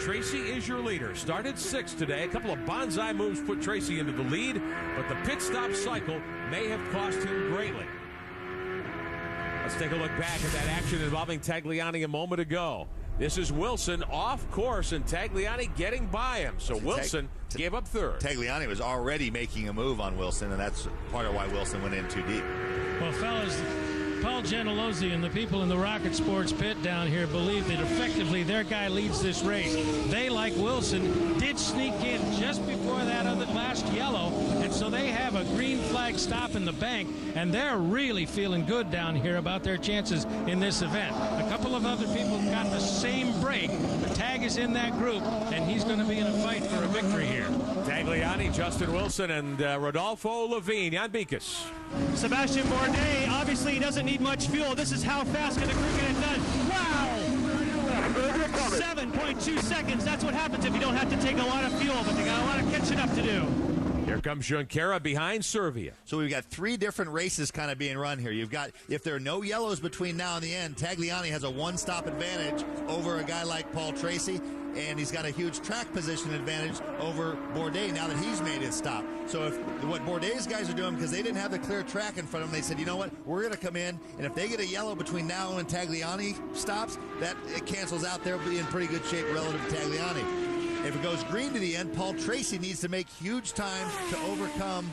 Tracy is your leader. Started 6th today. A couple of bonsai moves put Tracy into the lead, but the pit stop cycle may have cost him greatly. Let's take a look back at that action involving Tagliani a moment ago. This is Wilson off course and Tagliani getting by him. So Wilson gave up 3rd. Tagliani was already making a move on Wilson, and that's part of why Wilson went in too deep. Well, fellas, Paul Gentilozzi and the people in the Rocket Sports pit down here believe that effectively their guy leads this race. They, like Wilson, did sneak in just before that other last yellow, and so they have a green flag stop in the bank, and they're really feeling good down here about their chances in this event. A couple of other people got the same break. The tag is in that group, and he's going to be in a fight for a victory here. Tagliani, Justin Wilson, and Rodolfo Levine. Jan Bikas. Sebastian Bourdais, obviously he doesn't need much fuel. This is how fast can the crew get it done. Wow! 7.2 seconds. That's what happens if you don't have to take a lot of fuel, but they got a lot of catching up to do. Here comes Junqueira behind Servia. So we've got 3 different races kind of being run here. You've got, if there are no yellows between now and the end, Tagliani has a 1-stop advantage over a guy like Paul Tracy, and he's got a huge track position advantage over Bourdais now that he's made his stop. So if what Bourdais' guys are doing, because they didn't have the clear track in front of them, they said, you know what, we're going to come in, and if they get a yellow between now and Tagliani stops, that it cancels out. They'll be in pretty good shape relative to Tagliani. If it goes green to the end, Paul Tracy needs to make huge time to overcome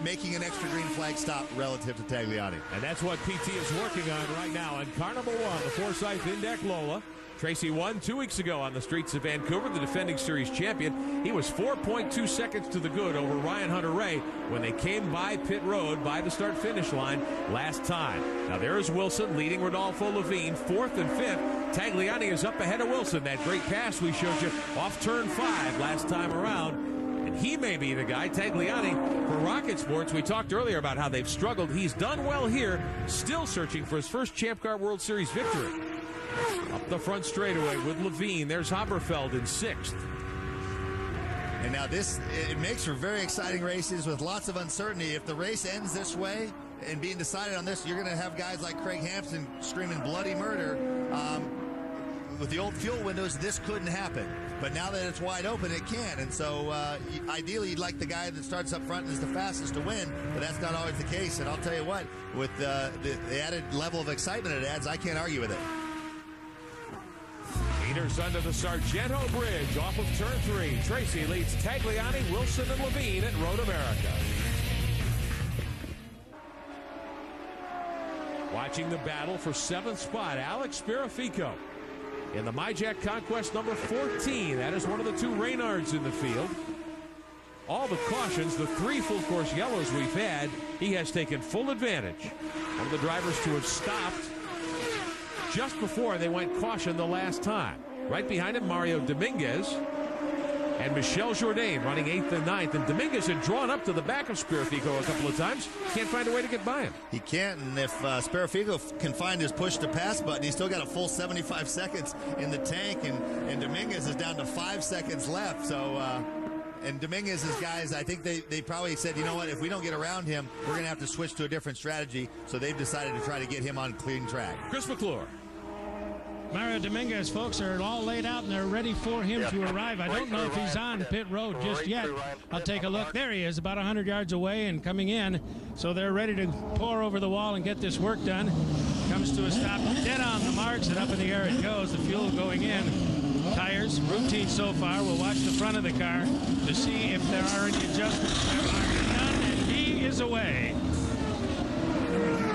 making an extra green flag stop relative to Tagliani. And that's what PT is working on right now. And Carnival 1, the Forsyth Index Lola. Tracy won 2 weeks ago on the streets of Vancouver, the defending series champion. He was 4.2 seconds to the good over Ryan Hunter-Reay when they came by pit road by the start-finish line last time. Now there is Wilson leading Rodolfo Levine, 4th and 5th. Tagliani is up ahead of Wilson. That great pass we showed you off turn 5 last time around. And he may be the guy, Tagliani, for Rocket Sports. We talked earlier about how they've struggled. He's done well here, still searching for his first Champ Car World Series victory. Up the front straightaway with Levine. There's Haberfeld in 6th. And now it makes for very exciting races with lots of uncertainty. If the race ends this way and being decided on this, you're going to have guys like Craig Hampson screaming bloody murder. With the old fuel windows, this couldn't happen. But now that it's wide open, it can. And so ideally, you'd like the guy that starts up front and is the fastest to win, but that's not always the case. And I'll tell you what, with the added level of excitement it adds, I can't argue with it. Leaders under the Sargento Bridge off of turn 3. Tracy leads Tagliani, Wilson, and Levine at Road America. Watching the battle for 7th spot, Alex Spirafico. in the MyJack Conquest number 14. That is one of the two Reynards in the field. All the cautions, the 3 full-course yellows we've had, he has taken full advantage. One of the drivers to have stopped just before they went caution the last time. Right behind him, Mario Dominguez and Michel Jourdain running 8th and 9th. And Dominguez had drawn up to the back of Spirifico a couple of times. Can't find a way to get by him. He can't, and if Spirifico can find his push-to-pass button, he's still got a full 75 seconds in the tank, and Dominguez is down to 5 seconds left. So, and Dominguez's guys, I think they probably said, you know what, if we don't get around him, we're going to have to switch to a different strategy. So they've decided to try to get him on clean track. Chris McClure. Mario Dominguez, folks, are all laid out, and they're ready for him to arrive. I don't know if he's on pit road just yet. I'll take a look. There he is, about 100 yards away and coming in. So they're ready to pour over the wall and get this work done. Comes to a stop dead on the marks, and up in the air it goes. The fuel going in. Tires, routine so far. We'll watch the front of the car to see if there are any adjustments. There are none, and he is away.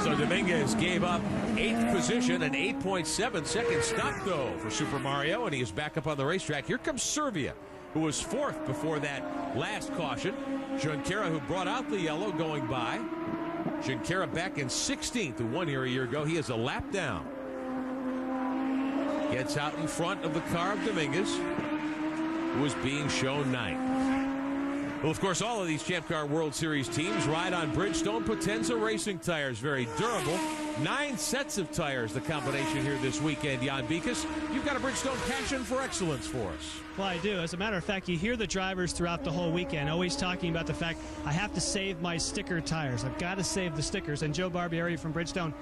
So Dominguez gave up 8th position, an 8.7-second stop, though, for Super Mario, and he is back up on the racetrack. Here comes Servia, who was 4th before that last caution. Junqueira, who brought out the yellow, going by. Junqueira back in 16th, who won here a year ago. He is a lap down. Gets out in front of the car of Dominguez, who is being shown 9th. Well, of course, all of these Champ Car World Series teams ride on Bridgestone Potenza racing tires. Very durable. 9 sets of tires, the combination here this weekend. Jan Bikas, you've got a Bridgestone passion for excellence for us. Well, I do. As a matter of fact, you hear the drivers throughout the whole weekend always talking about the fact, I have to save my sticker tires. I've got to save the stickers. And Joe Barbieri from Bridgestone,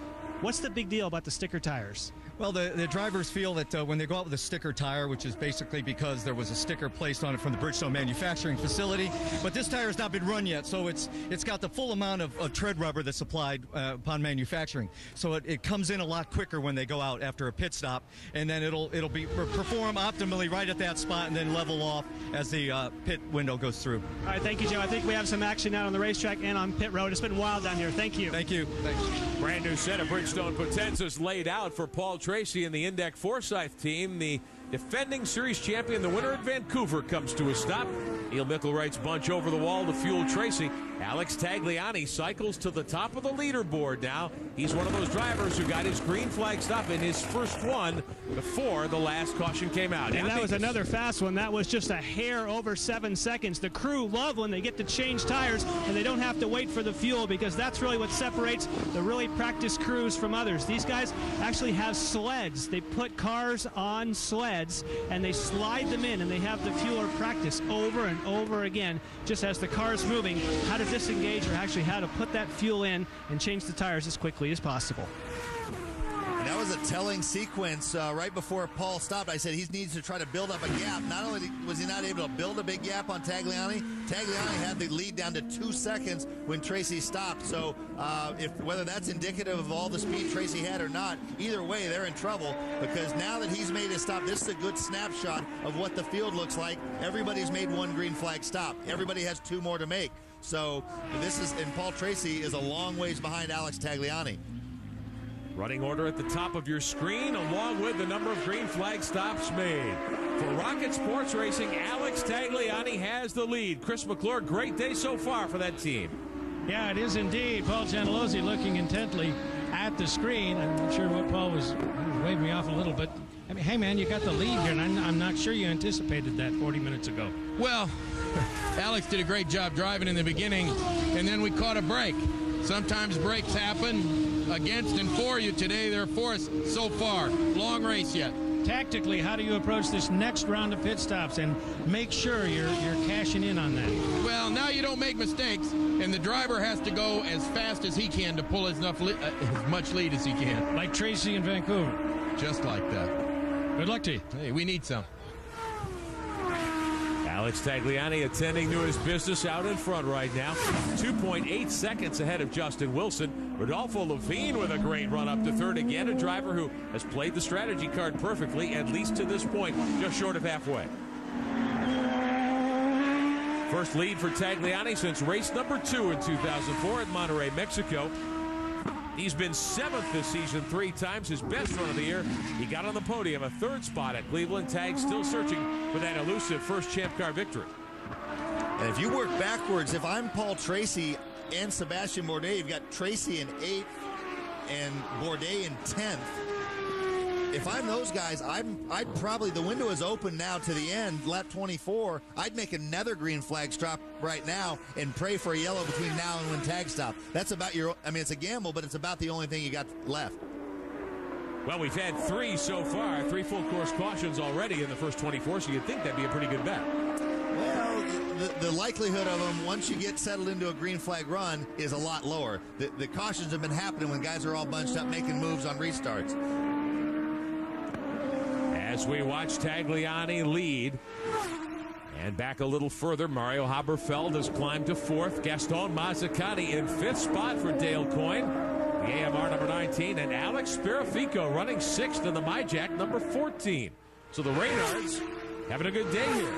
what's the big deal about the sticker tires? Well, the drivers feel that when they go out with a sticker tire, which is basically because there was a sticker placed on it from the Bridgestone manufacturing facility, but this tire has not been run yet, so it's got the full amount of tread rubber that's applied upon manufacturing. So it comes in a lot quicker when they go out after a pit stop, and then it'll perform optimally right at that spot and then level off as the pit window goes through. All right, thank you, Joe. I think we have some action out on the racetrack and on pit road. It's been wild down here. Thank you. Thank you. Thanks. Brand new set of Bridgestone Potenzas laid out for Paul Tracy and the Indec Forsyth team. The defending series champion, the winner at Vancouver, comes to a stop. Neil Mickelwright's bunch over the wall to fuel Tracy. Alex Tagliani cycles to the top of the leaderboard now. He's one of those drivers who got his green flag stop in his first one before the last caution came out. And that was another fast one. That was just a hair over 7 seconds. The crew love when they get to change tires and they don't have to wait for the fuel, because that's really what separates the really practiced crews from others. These guys actually have sleds. They put cars on sleds and they slide them in, and they have the fueler practice over and over again, just as the car is moving, how to disengage or actually how to put that fuel in and change the tires as quickly as possible. And that was a telling sequence right before Paul stopped. I said he needs to try to build up a gap. Not only was he not able to build a big gap on Tagliani, Tagliani had the lead down to 2 seconds when Tracy stopped. So whether that's indicative of all the speed Tracy had or not, either way, they're in trouble, because now that he's made his stop, this is a good snapshot of what the field looks like. Everybody's made one green flag stop. Everybody has 2 more to make. So and Paul Tracy is a long ways behind Alex Tagliani. Running order at the top of your screen, along with the number of green flag stops made. For Rocket Sports Racing, Alex Tagliani has the lead. Chris McClure, great day so far for that team. Yeah, it is indeed. Paul Gentilozzi looking intently at the screen. I'm not sure what Paul was waving me off a little, but I mean, hey man, you got the lead here, and I'm not sure you anticipated that 40 minutes ago. Well, Alex did a great job driving in the beginning, and then we caught a break. Sometimes breaks happen against and for you. Today they're for us so far. Long race yet. Tactically, how do you approach this next round of pit stops and make sure you're cashing in on that? Well, now you don't make mistakes, and the driver has to go as fast as he can to pull as much lead as he can. Like Tracy in Vancouver. Just like that. Good luck to you. Hey, we need some. Alex Tagliani attending to his business out in front right now. 2.8 seconds ahead of Justin Wilson. Rodolfo Levine with a great run up to third. Again, a driver who has played the strategy card perfectly, at least to this point, just short of halfway. First lead for Tagliani since race number 2 in 2004 at Monterrey, Mexico. He's been 7th this season 3 times, his best run of the year. He got on the podium, a 3rd spot at Cleveland. Tag still searching for that elusive first Champ Car victory. And if you work backwards, if I'm Paul Tracy and Sebastian Bourdais, you've got Tracy in 8th and Bourdais in 10th. If I'm those guys, I'd probably, the window is open now to the end, lap 24. I'd make another green flag stop right now and pray for a yellow between now and when tag stop. That's about it's a gamble, but it's about the only thing you got left. Well, we've had 3 so far, 3 full course cautions already in the first 24, so you'd think that'd be a pretty good bet. Well, the likelihood of them, once you get settled into a green flag run, is a lot lower. The cautions have been happening when guys are all bunched up making moves on restarts. As we watch Tagliani lead. And back a little further, Mario Haberfeld has climbed to 4th. Gaston Mazzacani in 5th spot for Dale Coyne, the AMR number 19. And Alex Spirafico running 6th in the MyJack number 14. So the Reynards having a good day here.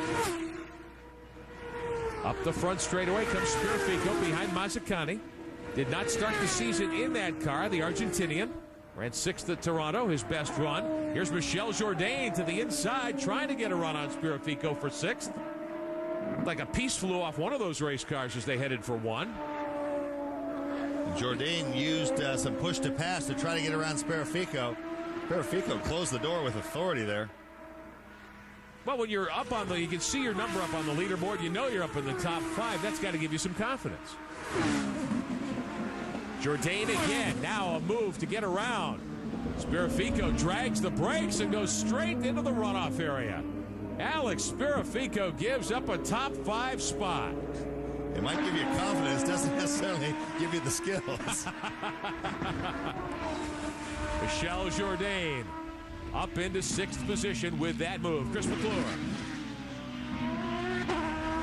Up the front straightaway comes Spirafico behind Mazzacani. Did not start the season in that car, the Argentinian. Ran 6th at Toronto, his best run. Here's Michel Jourdain to the inside, trying to get a run on Spirafico for 6th. Like a piece flew off one of those race cars as they headed for 1. Jourdain used some push to pass to try to get around Spirafico. Spirafico closed the door with authority there. Well, when you're up on you can see your number up on the leaderboard. You know you're up in the top 5. That's got to give you some confidence. Jourdain again, now a move to get around. Spirafico drags the brakes and goes straight into the runoff area. Alex Spirafico gives up a top 5 spot. It might give you confidence, doesn't necessarily give you the skills. Michel Jourdain up into 6th position with that move. Chris McClure.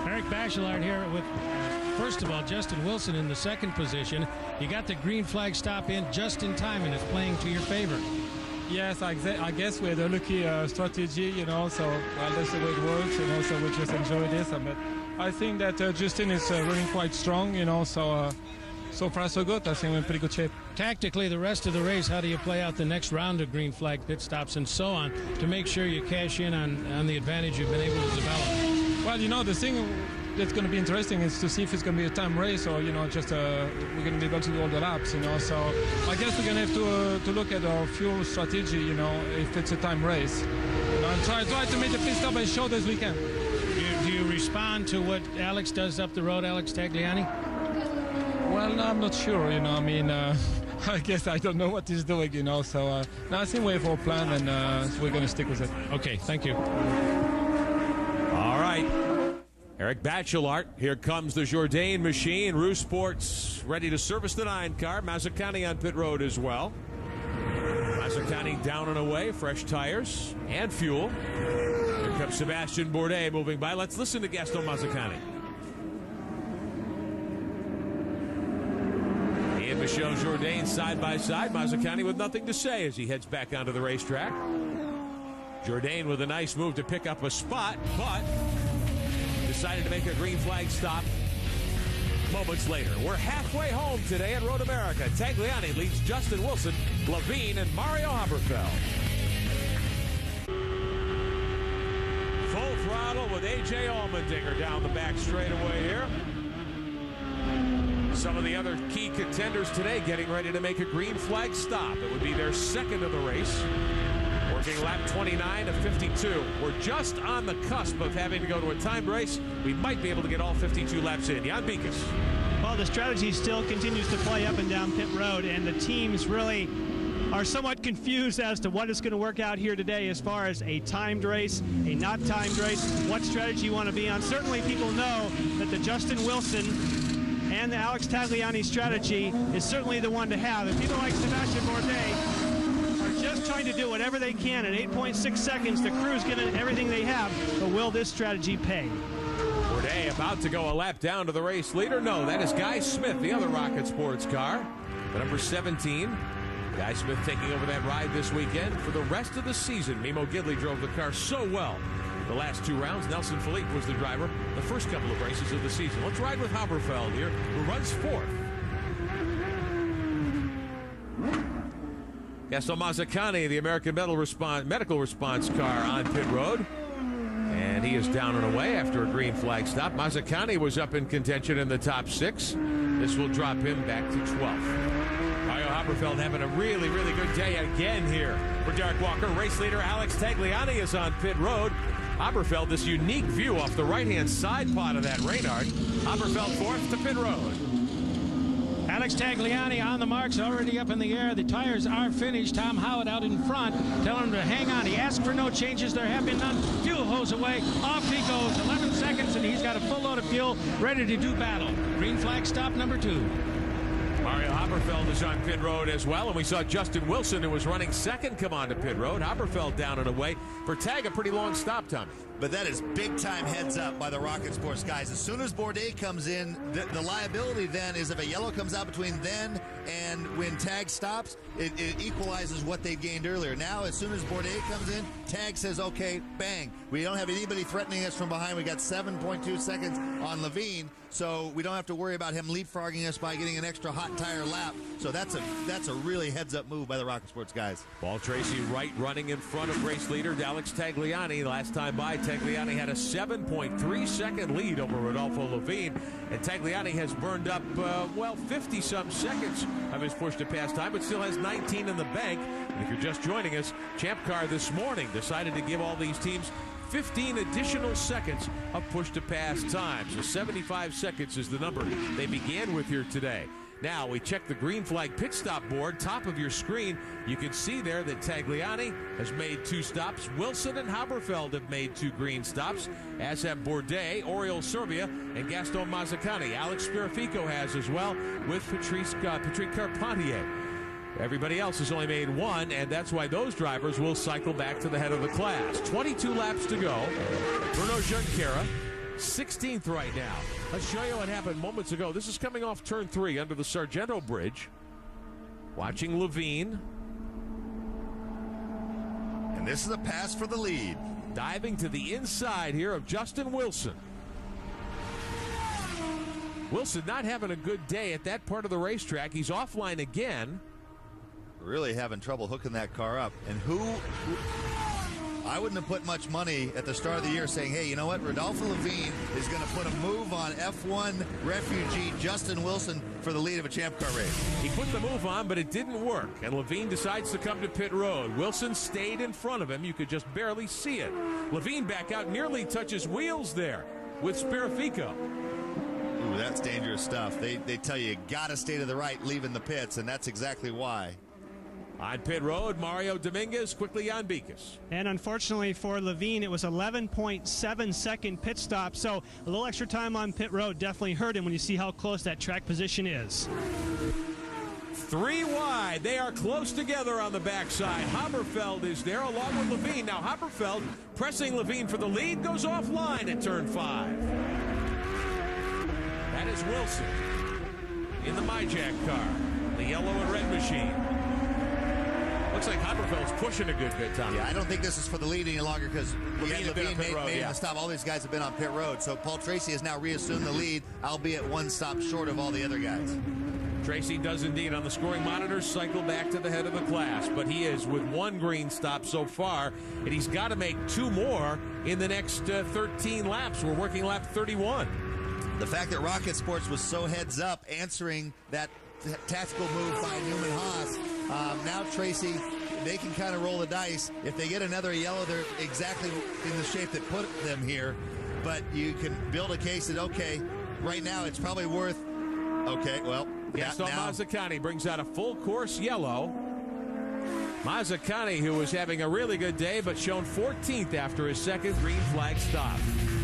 Eric Bachelard here with, first of all, Justin Wilson in the 2nd position. You got the green flag stop in just in time, and it's playing to your favor. Yes, I guess we had a lucky strategy, so well, that's the way it works, so we just enjoy this. But I think that Justin is running quite strong, so far so good. I think we're in pretty good shape. Tactically, the rest of the race, how do you play out the next round of green flag pit stops and so on to make sure you cash in on the advantage you've been able to develop? Well, the thing that's going to be interesting is to see if it's going to be a time race or, just we're going to be able to do all the laps, So I guess we're going to have to look at our fuel strategy, if it's a time race. And try to make the pit stop as short as we can. Do you respond to what Alex does up the road, Alex Tagliani? Well, no, I'm not sure, I guess I don't know what he's doing, So no, I think we have our plan and so we're going to stick with it. Okay, thank you. All right. Eric Bachelard. Here comes the Jourdain machine. Rue Sports ready to service the 9 car. Mazzacani on pit road as well. Mazzacani down and away. Fresh tires and fuel. Here comes Sebastian Bourdais moving by. Let's listen to Gaston Mazzacani. He and Michel Jourdain side by side. Mazzacani with nothing to say as he heads back onto the racetrack. Jourdain with a nice move to pick up a spot, but decided to make a green flag stop moments later. We're halfway home today at Road America. Tagliani leads Justin Wilson, Levine, and Mario Haberfeld. Full throttle with A.J. Allmendinger down the back straightaway here. Some of the other key contenders today getting ready to make a green flag stop. It would be their 2nd of the race. Working lap 29 of 52. We're just on the cusp of having to go to a timed race. We might be able to get all 52 laps in. Jan Beekes. Well, the strategy still continues to play up and down pit road, and the teams really are somewhat confused as to what is going to work out here today as far as a timed race, a not timed race, what strategy you want to be on. Certainly people know that the Justin Wilson and the Alex Tagliani strategy is certainly the one to have. And people like Sebastian Bourdais just trying to do whatever they can at 8.6 seconds. The crew's given everything they have, but will this strategy pay? Bourdais about to go a lap down to the race leader. No, that is Guy Smith, the other Rocket Sports car, the number 17. Guy Smith taking over that ride this weekend for the rest of the season. Mimo Gidley drove the car so well the last 2 rounds. Nelson Philippe was the driver the first couple of races of the season. Let's ride with Haberfeld here, who runs 4th. Gaston Mazzacani, the American medical response car on pit road. And he is down and away after a green flag stop. Mazzacani was up in contention in the top 6. This will drop him back to 12th. Mario Haberfeld having a really, really good day again here for Derek Walker. Race leader Alex Tagliani is on pit road. Haberfeld, this unique view off the right-hand side pod of that Reynard. Haberfeld 4th to pit road. Alex Tagliani on the marks, already up in the air. The tires are finished. Tom Howard out in front, telling him to hang on. He asked for no changes. There have been none. Fuel hose away. Off he goes. 11 seconds, and he's got a full load of fuel, ready to do battle. Green flag stop number 2. Mario Haberfeld is on pit road as well, and we saw Justin Wilson, who was running second, come on to pit road. Haberfeld down and away. For Tag, a pretty long stop, Tommy. But that is big-time heads up by the Rocket Sports guys. As soon as Bourdais comes in, the liability then is if a yellow comes out between then and when Tag stops, it equalizes what they gained earlier. Now, as soon as Bourdais comes in, Tag says, okay, bang. We don't have anybody threatening us from behind. We got 7.2 seconds on Levine, so we don't have to worry about him leapfrogging us by getting an extra hot tire lap. So that's a really heads-up move by the Rocket Sports guys. Paul Tracy right running in front of race leader Alex Tagliani. Last time by, Tagliani had a 7.3-second lead over Rodolfo Levine, and Tagliani has burned up, 50-some seconds of his push-to-pass time, but still has 19 in the bank. And if you're just joining us, Champ Car this morning decided to give all these teams 15 additional seconds of push-to-pass time. So 75 seconds is the number they began with here today. Now we check the green flag pit stop board, top of your screen. You can see there that Tagliani has made 2 stops. Wilson and Haberfeld have made 2 green stops, as have Bourdais, Oriol Servia, and Gaston Mazzacani. Alex Spirafico has as well, with Patrick Carpentier. Everybody else has only made 1, and that's why those drivers will cycle back to the head of the class. 22 laps to go. Bruno Junqueira, 16th right now. Let's show you what happened moments ago. This is coming off turn 3 under the Sargento Bridge. Watching Levine. And this is a pass for the lead. Diving to the inside here of Justin Wilson. Wilson not having a good day at that part of the racetrack. He's offline again. Really having trouble hooking that car up. And I wouldn't have put much money at the start of the year saying, hey, you know what? Rodolfo Levine is going to put a move on F1 refugee Justin Wilson for the lead of a Champ Car race. He put the move on, but it didn't work. And Levine decides to come to pit road. Wilson stayed in front of him. You could just barely see it. Levine back out, nearly touches wheels there with Spirafico. Ooh, that's dangerous stuff. They tell you got to stay to the right, leaving the pits, and that's exactly why. On pit road, Mario Dominguez, quickly on Beekes. And unfortunately for Levine, it was 11.7-second pit stop, so a little extra time on pit road definitely hurt him when you see how close that track position is. 3 wide. They are close together on the backside. Haberfeld is there along with Levine. Now Haberfeld pressing Levine for the lead, goes offline at turn 5. That is Wilson in the MyJack car, the yellow and red machine. Looks like Haberfeld's pushing a good bit, Tom. Yeah, I don't think this is for the lead any longer because Levine made the stop. All these guys have been on pit road. So Paul Tracy has now reassumed the lead, albeit 1 stop short of all the other guys. Tracy does indeed on the scoring monitors cycle back to the head of the class, but he is with 1 green stop so far, and he's got to make 2 more in the next 13 laps. We're working lap 31. The fact that Rocket Sports was so heads up answering that tactical move by Newman Haas. Now Tracy, they can kind of roll the dice. If they get another yellow, they're exactly in the shape that put them here. But you can build a case that, okay, right now it's probably worth, okay, well. Gaston Mazzacani brings out a full course yellow. Mazzacani, who was having a really good day, but shown 14th after his second green flag stop.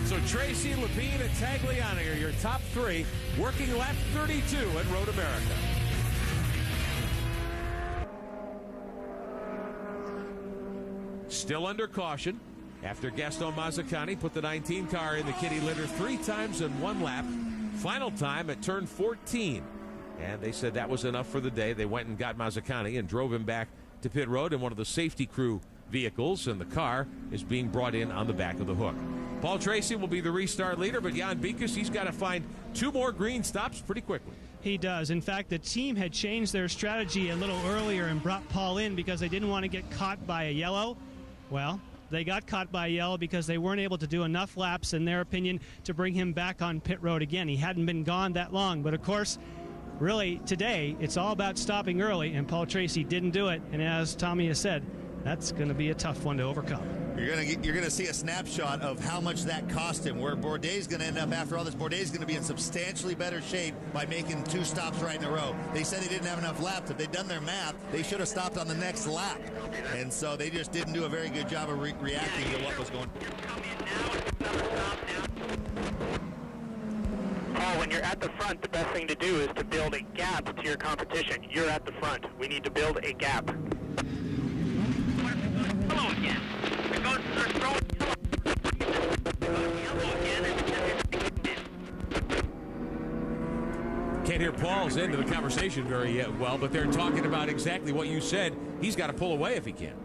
So Tracy, Levine, and Tagliani are your top 3, working lap 32 at Road America. Still under caution after Gaston Mazzacani put the 19 car in the kitty litter 3 times in 1 lap. Final time at turn 14. And they said that was enough for the day. They went and got Mazzacani and drove him back to pit road in one of the safety crew vehicles, and the car is being brought in on the back of the hook. Paul Tracy will be the restart leader, but Jan Beekes, he's got to find 2 more green stops pretty quickly. He does. In fact, the team had changed their strategy a little earlier and brought Paul in because they didn't want to get caught by a yellow. Well, they got caught by a yellow because they weren't able to do enough laps, in their opinion, to bring him back on pit road again. He hadn't been gone that long. But, of course, really, today, it's all about stopping early, and Paul Tracy didn't do it. And as Tommy has said, that's going to be a tough one to overcome. You're going to see a snapshot of how much that cost him, where Bourdais going to end up after all this. Bourdais is going to be in substantially better shape by making 2 stops right in a row. They said they didn't have enough laps. If they'd done their math, they should have stopped on the next lap. And so they just didn't do a very good job of reacting to what was going on. Paul, when you're at the front, the best thing to do is to build a gap to your competition. You're at the front. We need to build a gap. Hello again. Can't hear Paul's end of the conversation very well, but they're talking about exactly what you said. He's got to pull away if he can.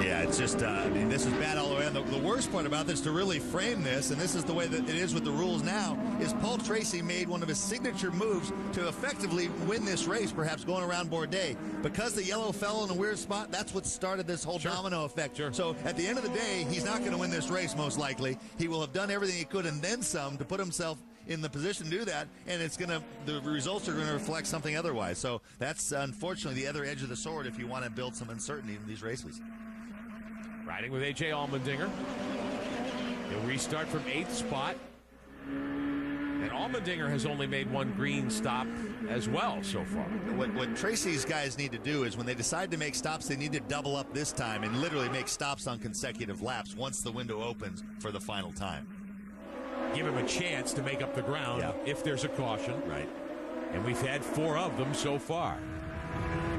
Yeah, it's just, I mean, this is bad all the way. And the worst part about this, to really frame this, and this is the way that it is with the rules now, is Paul Tracy made one of his signature moves to effectively win this race, perhaps going around Bourdais. Because the yellow fell in a weird spot, that's what started this whole domino effect. So at the end of the day, he's not going to win this race, most likely. He will have done everything he could and then some to put himself in the position to do that, and the results are going to reflect something otherwise. So that's unfortunately the other edge of the sword if you want to build some uncertainty in these races. Riding with A.J. Allmendinger. He'll restart from 8th spot. And Allmendinger has only made 1 green stop as well so far. What Tracy's guys need to do is when they decide to make stops, they need to double up this time and literally make stops on consecutive laps once the window opens for the final time. Give him a chance to make up the ground if there's a caution. Right. And we've had 4 of them so far.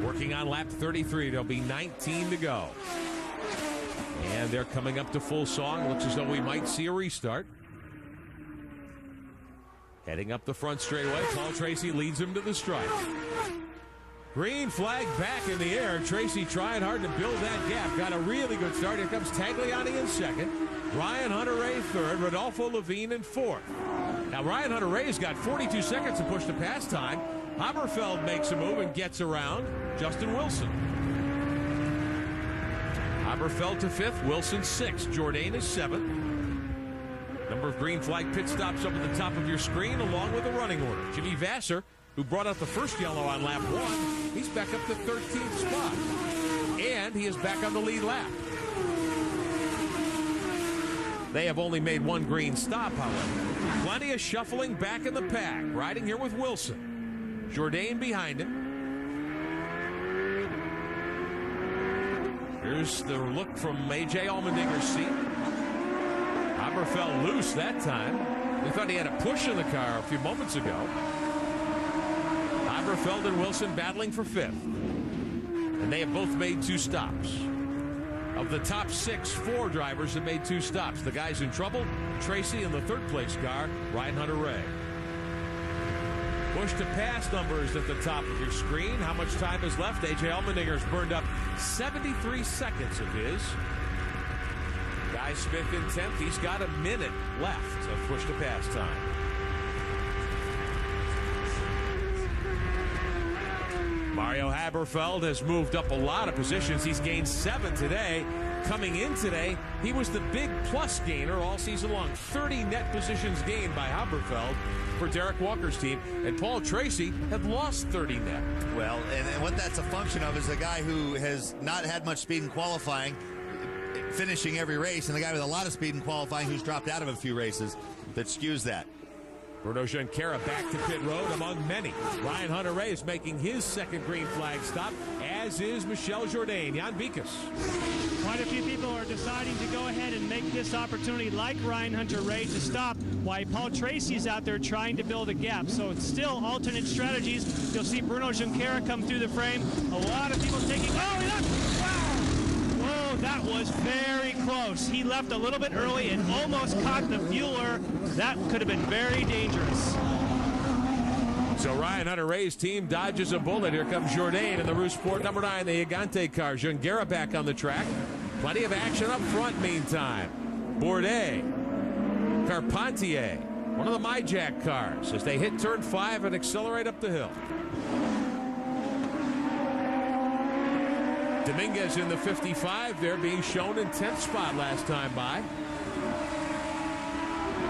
Working on lap 33. There'll be 19 to go. And they're coming up to full song. Looks as though we might see a restart. Heading up the front straightaway. Paul Tracy leads him to the stripe. Green flag back in the air. Tracy trying hard to build that gap. Got a really good start. Here comes Tagliani in second. Ryan Hunter-Reay third. Rodolfo Levine in fourth. Now Ryan Hunter-Reay's got 42 seconds to push to pass time. Haberfeld makes a move and gets around Justin Wilson. Haberfeld to 5th, Wilson 6th, Jourdain is 7th. Number of green flag pit stops up at the top of your screen along with the running order. Jimmy Vasser, who brought out the first yellow on lap 1, he's back up to 13th spot. And he is back on the lead lap. They have only made 1 green stop, however. Plenty of shuffling back in the pack. Riding here with Wilson. Jourdain behind him. Here's the look from A.J. Allmendinger's seat. Haberfeld loose that time. We thought he had a push in the car a few moments ago. Haberfeld and Wilson battling for 5th. And they have both made 2 stops. Of the top 6, 4 drivers have made 2 stops. The guys in trouble, Tracy in the 3rd place car, Ryan Hunter-Reay. Push to pass numbers at the top of your screen. How much time is left? A.J. Allmendinger's burned up 73 seconds of his. Guy Smith in 10th. He's got a minute left of push to pass time. Mario Haberfeld has moved up a lot of positions. He's gained 7 today. Coming in today, he was the big plus gainer all season long. 30 net positions gained by Haberfeld for Derek Walker's team, and Paul Tracy had lost 30 net. Well, and what that's a function of is a guy who has not had much speed in qualifying, finishing every race, and the guy with a lot of speed in qualifying who's dropped out of a few races that skews that. Bruno Junqueira back to pit road among many. Ryan Hunter-Reay is making his 2nd green flag stop, as is Michel Jourdain. Jan Bikas. Quite a few people are deciding to go ahead and make this opportunity, like Ryan Hunter-Reay, to stop, while Paul Tracy is out there trying to build a gap. So it's still alternate strategies. You'll see Bruno Junqueira come through the frame. A lot of people taking... Whoa, that was very close. He left a little bit early and almost caught the fueler. That could have been very dangerous. So Ryan Hunter-Reay's team dodges a bullet. Here comes Jourdain in the Rousport number 9, the Gigante car. Junqueira back on the track. Plenty of action up front meantime. Bourdais, Carpentier, One of the MyJack cars as they hit turn 5 and accelerate up the hill. Dominguez in the 55 there, being shown in 10th spot last time by.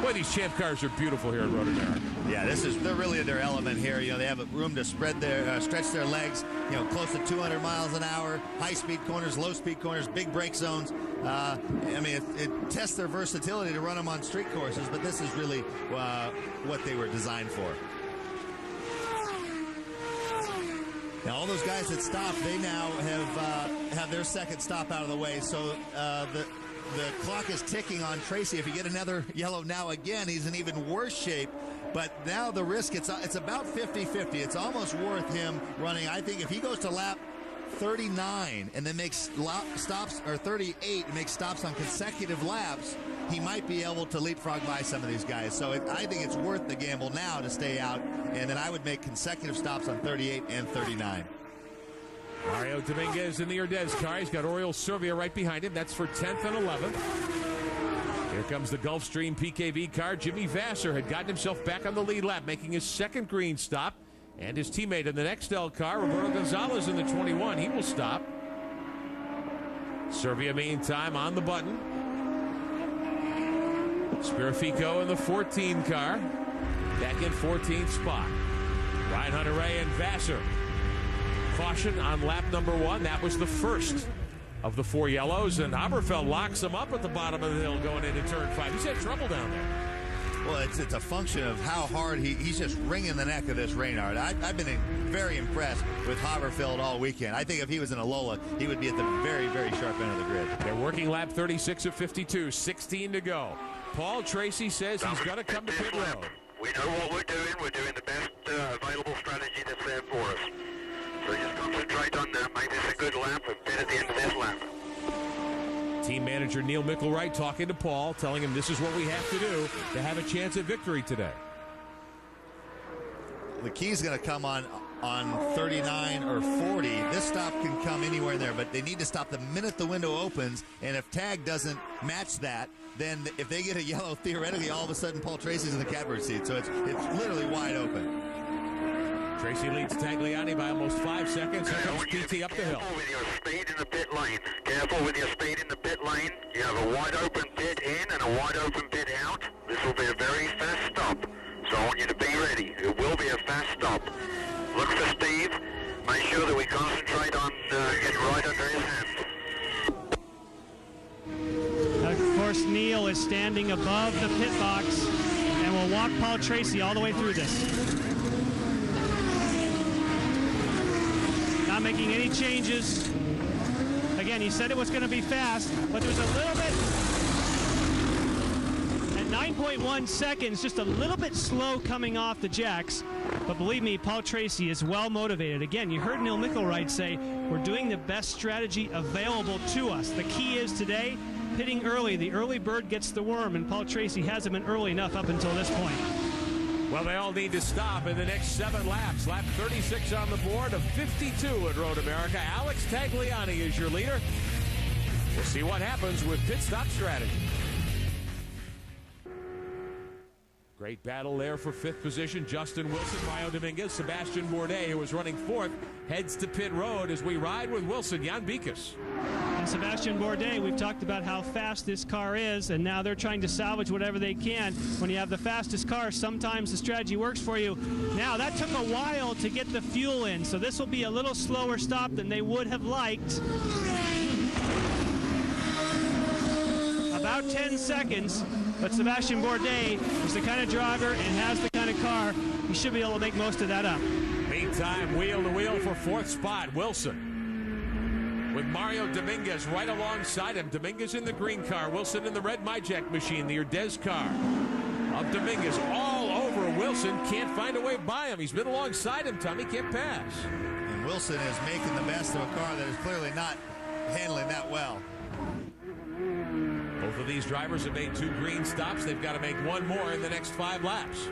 Boy, these Champ cars are beautiful here at Road America. Yeah, they're really in their element here. You know, they have room to stretch their legs. You know, close to 200 miles an hour, high-speed corners, low-speed corners, big brake zones. I mean, it tests their versatility to run them on street courses, but this is really what they were designed for. Now, all those guys that stopped, they now have their second stop out of the way. So the clock is ticking on Tracy. If you get another yellow now again, he's in even worse shape. But now the risk, it's about 50-50. It's almost worth him running. I think if he goes to lap 39 and then makes stops, or 38 and makes stops on consecutive laps, he might be able to leapfrog by some of these guys. So I think it's worth the gamble now to stay out, and then I would make consecutive stops on 38 and 39. Mario Dominguez in the Urdez car. He's got Oriol Servia right behind him. That's for 10th and 11th. Here comes the Gulfstream PKV car. Jimmy Vasser had gotten himself back on the lead lap, making his second green stop. And his teammate in the Nextel car, Roberto Gonzalez in the 21. He will stop. Servia, meantime, on the button. Spirifico in the 14 car. Back in 14th spot. Ryan Hunter-Reay and Vasser. Caution on lap number 1. That was the first of the 4 yellows, and Oberfeld locks him up at the bottom of the hill going into turn 5. He's had trouble down there. Well, it's a function of how hard he's just wringing the neck of this Reynard. I've been very impressed with Haberfeld all weekend. I think if he was in a Lola, he would be at the very, very sharp end of the grid. They're working lap 36 of 52, 16 to go. Paul Tracy says he's going to come to pit road. We know what we're doing. We're doing the best available strategy that's there for us. So just concentrate on that. Make this a good lap and pit at the end of this lap. Team manager Neil Mickelwright talking to Paul, telling him this is what we have to do to have a chance at victory today. The key's going to come on 39 or 40. This stop can come anywhere in there, but they need to stop the minute the window opens, and if tag doesn't match that, then if they get a yellow, theoretically, all of a sudden Paul Tracy's in the catbird seat, so it's literally wide open. Tracy leads Tagliani by almost 5 seconds. Here comes PT up the hill. Careful with your speed in the pit lane. Careful with your speed in the pit lane. You have a wide open pit in and a wide open pit out. This will be a very fast stop. So I want you to be ready. It will be a fast stop. Look for Steve. Make sure that we concentrate on getting right under his hand. Of course, Neil is standing above the pit box and will walk Paul Tracy all the way through this. Not making any changes. Again, he said it was going to be fast, but there's a little bit, at 9.1 seconds, just a little bit slow coming off the jacks. But believe me, Paul Tracy is well motivated. Again, you heard Neil Mickelwright say, we're doing the best strategy available to us. The key is today, pitting early. The early bird gets the worm, and Paul Tracy hasn't been early enough up until this point. Well, they all need to stop in the next 7 laps. Lap 36 on the board of 52 at Road America. Alex Tagliani is your leader. We'll see what happens with pit stop strategy. Great battle there for 5th position. Justin Wilson, Mario Dominguez, Sebastian Bourdais, who was running 4th, heads to pit road as we ride with Wilson, Jan Bikus. And Sebastian Bourdais, we've talked about how fast this car is, and now they're trying to salvage whatever they can. When you have the fastest car, sometimes the strategy works for you. Now, that took a while to get the fuel in, so this will be a little slower stop than they would have liked. About 10 seconds, but Sebastian Bourdais is the kind of driver and has the kind of car, he should be able to make most of that up. Meantime, wheel to wheel for 4th spot, Wilson. With Mario Dominguez right alongside him. Dominguez in the green car, Wilson in the red MyJack machine, the Urdez car. Of Dominguez all over Wilson, can't find a way by him. He's been alongside him, Tommy, can't pass. And Wilson is making the best of a car that is clearly not handling that well. Both of these drivers have made 2 green stops. They've got to make 1 more in the next 5 laps.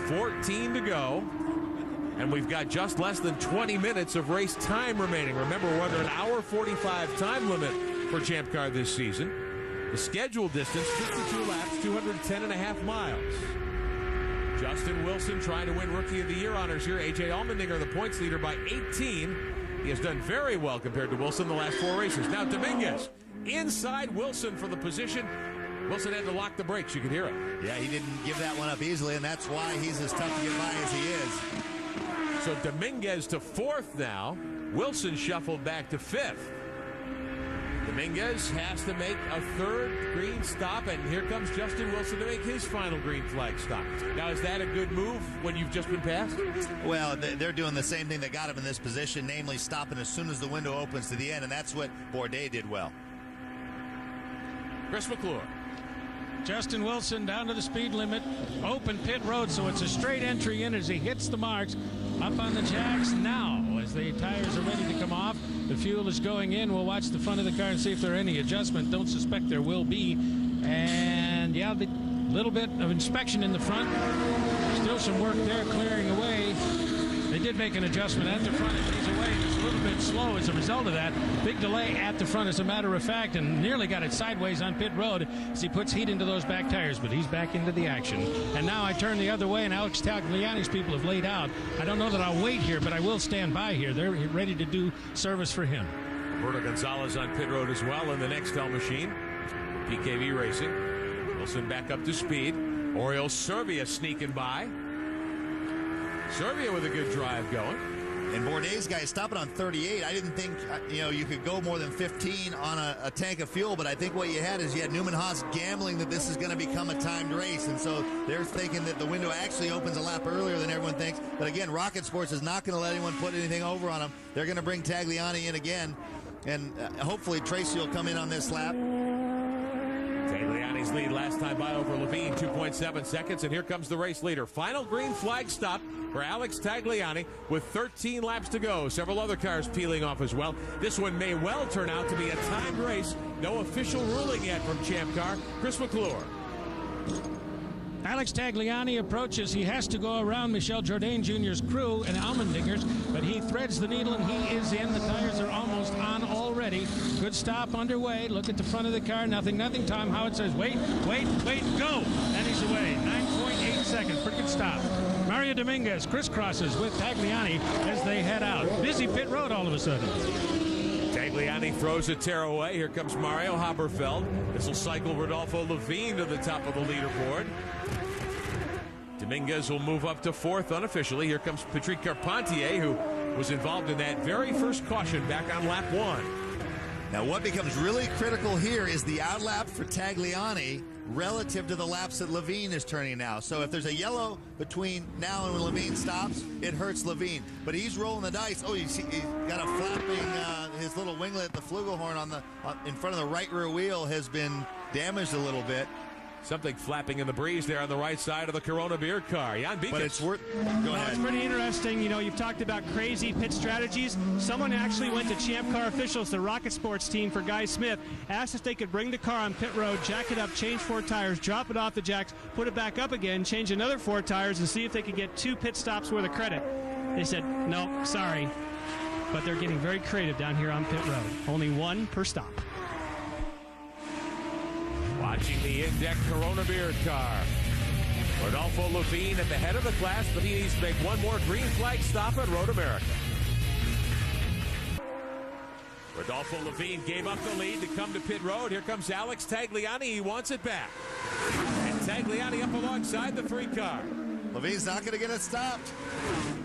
14 to go. And we've got just less than 20 minutes of race time remaining. Remember, we're under an hour 45 time limit for Champ Car this season. The scheduled distance, 52 laps, 210.5 miles. Justin Wilson trying to win Rookie of the Year honors here. A.J. Allmendinger, the points leader by 18. He has done very well compared to Wilson the last 4 races. Now Dominguez inside Wilson for the position. Wilson had to lock the brakes. You could hear it. Yeah, he didn't give that one up easily, and that's why he's as tough to get by as he is. So Dominguez to 4th now. Wilson shuffled back to 5th. Dominguez has to make a 3rd green stop, and here comes Justin Wilson to make his final green flag stop. Now, is that a good move when you've just been passed? Well, they're doing the same thing that got him in this position, namely stopping as soon as the window opens to the end, and that's what Bourdais did well. Chris McClure. Justin Wilson down to the speed limit. Open pit road, so it's a straight entry in as he hits the marks. Up on the jacks now as the tires are ready to come off. The fuel is going in. We'll watch the front of the car and see if there are any adjustments. Don't suspect there will be. And yeah, the little bit of inspection in the front. Still some work there clearing away. They did make an adjustment at the front. He's away. It's a little bit slow as a result of that. Big delay at the front, as a matter of fact, and nearly got it sideways on pit road as he puts heat into those back tires, but he's back into the action. And now I turn the other way, and Alex Tagliani's people have laid out. I don't know that I'll wait here, but I will stand by here. They're ready to do service for him. Roberto Gonzalez on pit road as well in the Nextel machine. PKV Racing. Wilson back up to speed. Oriol Servia sneaking by. Servia with a good drive going. And Bourdais' guy stopping on 38. I didn't think you could go more than 15 on a tank of fuel, but I think what you had is you had Newman Haas gambling that this is going to become a timed race, and so they're thinking that the window actually opens a lap earlier than everyone thinks. But again, Rocket Sports is not going to let anyone put anything over on them. They're going to bring Tagliani in again, and hopefully Tracy will come in on this lap. Tagliani's lead last time by over Levine, 2.7 seconds, and here comes the race leader. Final green flag stop for Alex Tagliani with 13 laps to go. Several other cars peeling off as well. This one may well turn out to be a timed race. No official ruling yet from Champ Car. Chris McClure. Alex Tagliani approaches. He has to go around Michel Jourdain Jr.'s crew and Allmendinger's, but he threads the needle and he is in. The tires are almost on already. Good stop underway. Look at the front of the car. Nothing. Tom Howard says, wait, go. And he's away. 9.8 seconds. Pretty good stop. Mario Dominguez crisscrosses with Tagliani as they head out. Busy pit road all of a sudden. Tagliani throws a tearaway. Here comes Mario Haberfeld. This will cycle Rodolfo Levine to the top of the leaderboard. Dominguez will move up to 4th unofficially. Here comes Patrick Carpentier, who was involved in that very first caution back on lap 1. Now, what becomes really critical here is the outlap for Tagliani relative to the laps that Levine is turning now. So if there's a yellow between now and when Levine stops, it hurts Levine. But he's rolling the dice. Oh, you see, he's got a flapping, his little winglet, the flugelhorn in front of the right rear wheel has been damaged a little bit. Something flapping in the breeze there on the right side of the Corona beer car. Jan Beekens. But it's worth. Go ahead. It's pretty interesting. You've talked about crazy pit strategies. Someone actually went to Champ Car officials, the Rocket Sports team for Guy Smith, asked if they could bring the car on pit road, jack it up, change 4 tires, drop it off the jacks, put it back up again, change another 4 tires, and see if they could get 2 pit stops worth of credit. They said, no, sorry. But they're getting very creative down here on pit road. Only 1 per stop. Watching the in-deck Corona beer car. Rodolfo Levine at the head of the class, but he needs to make 1 more green flag stop at Road America. Rodolfo Levine gave up the lead to come to pit road. Here comes Alex Tagliani. He wants it back. And Tagliani up alongside the 3 car. Levine's not going to get it stopped.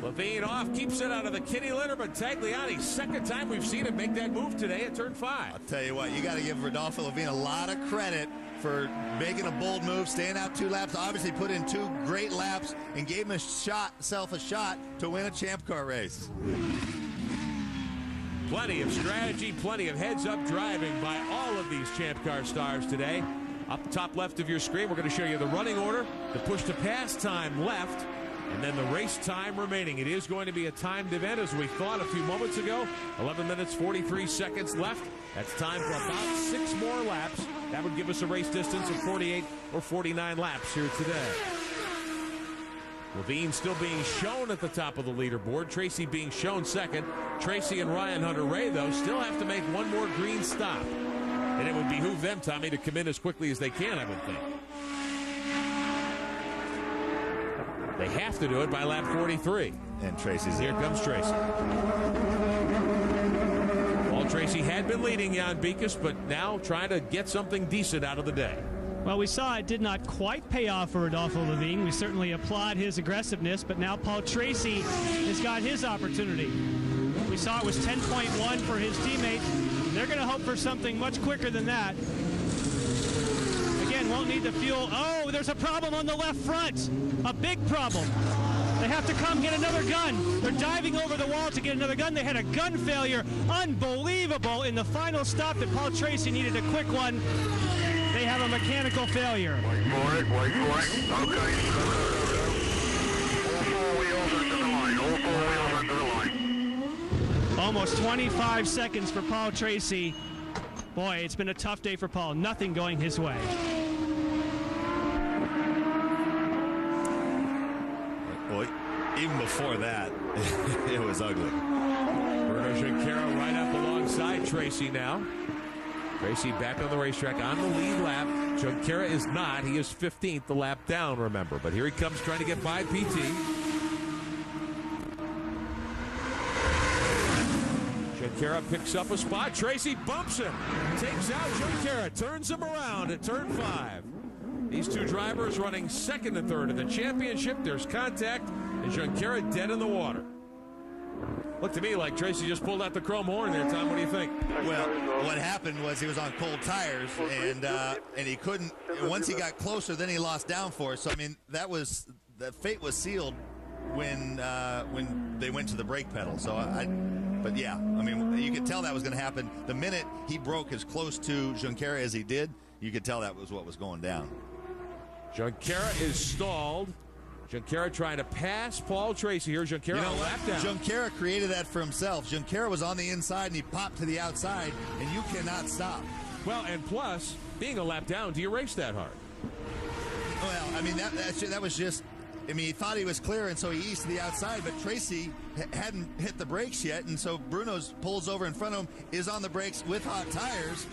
Levine off, keeps it out of the kitty litter, but Tagliani, second time we've seen him make that move today at turn 5. I'll tell you what, you got to give Rodolfo Levine a lot of credit for making a bold move, staying out 2 laps, obviously put in 2 great laps, and gave himself a shot to win a Champ Car race. Plenty of strategy, plenty of heads-up driving by all of these Champ Car stars today. Up top left of your screen, we're going to show you the running order, the push-to-pass time left, and then the race time remaining. It is going to be a timed event, as we thought a few moments ago. 11 minutes, 43 seconds left. That's time for about 6 more laps. That would give us a race distance of 48 or 49 laps here today. Levine still being shown at the top of the leaderboard. Tracy being shown second. Tracy and Ryan Hunter-Reay, though, still have to make 1 more green stop. And it would behoove them, Tommy, to come in as quickly as they can, I would think. They have to do it by lap 43. And Tracy's here. Comes Tracy. Paul Tracy had been leading Jan Beekes, but now trying to get something decent out of the day. Well, we saw it did not quite pay off for Rodolfo Levine. We certainly applaud his aggressiveness, but now Paul Tracy has got his opportunity. We saw it was 10.1 for his teammate. They're going to hope for something much quicker than that. Again, won't need the fuel. Oh, there's a problem on the left front. A big problem. They have to come get another gun. They're diving over the wall to get another gun. They had a gun failure. Unbelievable. In the final stop that Paul Tracy needed a quick one, they have a mechanical failure. Wait for it. Okay. All four wheels under the line. Almost 25 seconds for Paul Tracy. Boy, it's been a tough day for Paul. Nothing going his way. Boy, even before that, it was ugly. Bruno Junqueira right up alongside Tracy now. Tracy back on the racetrack on the lead lap. Junqueira is not. He is 15th, the lap down, remember. But here he comes trying to get by PT. Junqueira picks up a spot. Tracy bumps him. Takes out Junqueira. Turns him around at turn 5. These two drivers running second and third in the championship. There's contact, and Junqueira dead in the water. Looked to me like Tracy just pulled out the chrome horn there, Tom. What do you think? Well, what happened was he was on cold tires, and he couldn't. Once he got closer, then he lost downforce. So I mean, the fate was sealed when they went to the brake pedal. So but yeah, I mean, you could tell that was going to happen the minute he broke as close to Junqueira as he did. You could tell that was what was going down. Junqueira is stalled. Junqueira trying to pass Paul Tracy here. Junqueira on lap down. Junqueira created that for himself. Junqueira was on the inside and he popped to the outside, and you cannot stop. Well, and plus, being a lap down, do you race that hard? Well, I mean, that was just, I mean, he thought he was clear, and so he eased to the outside, but Tracy hadn't hit the brakes yet, and so Bruno's pulls over in front of him, is on the brakes with hot tires.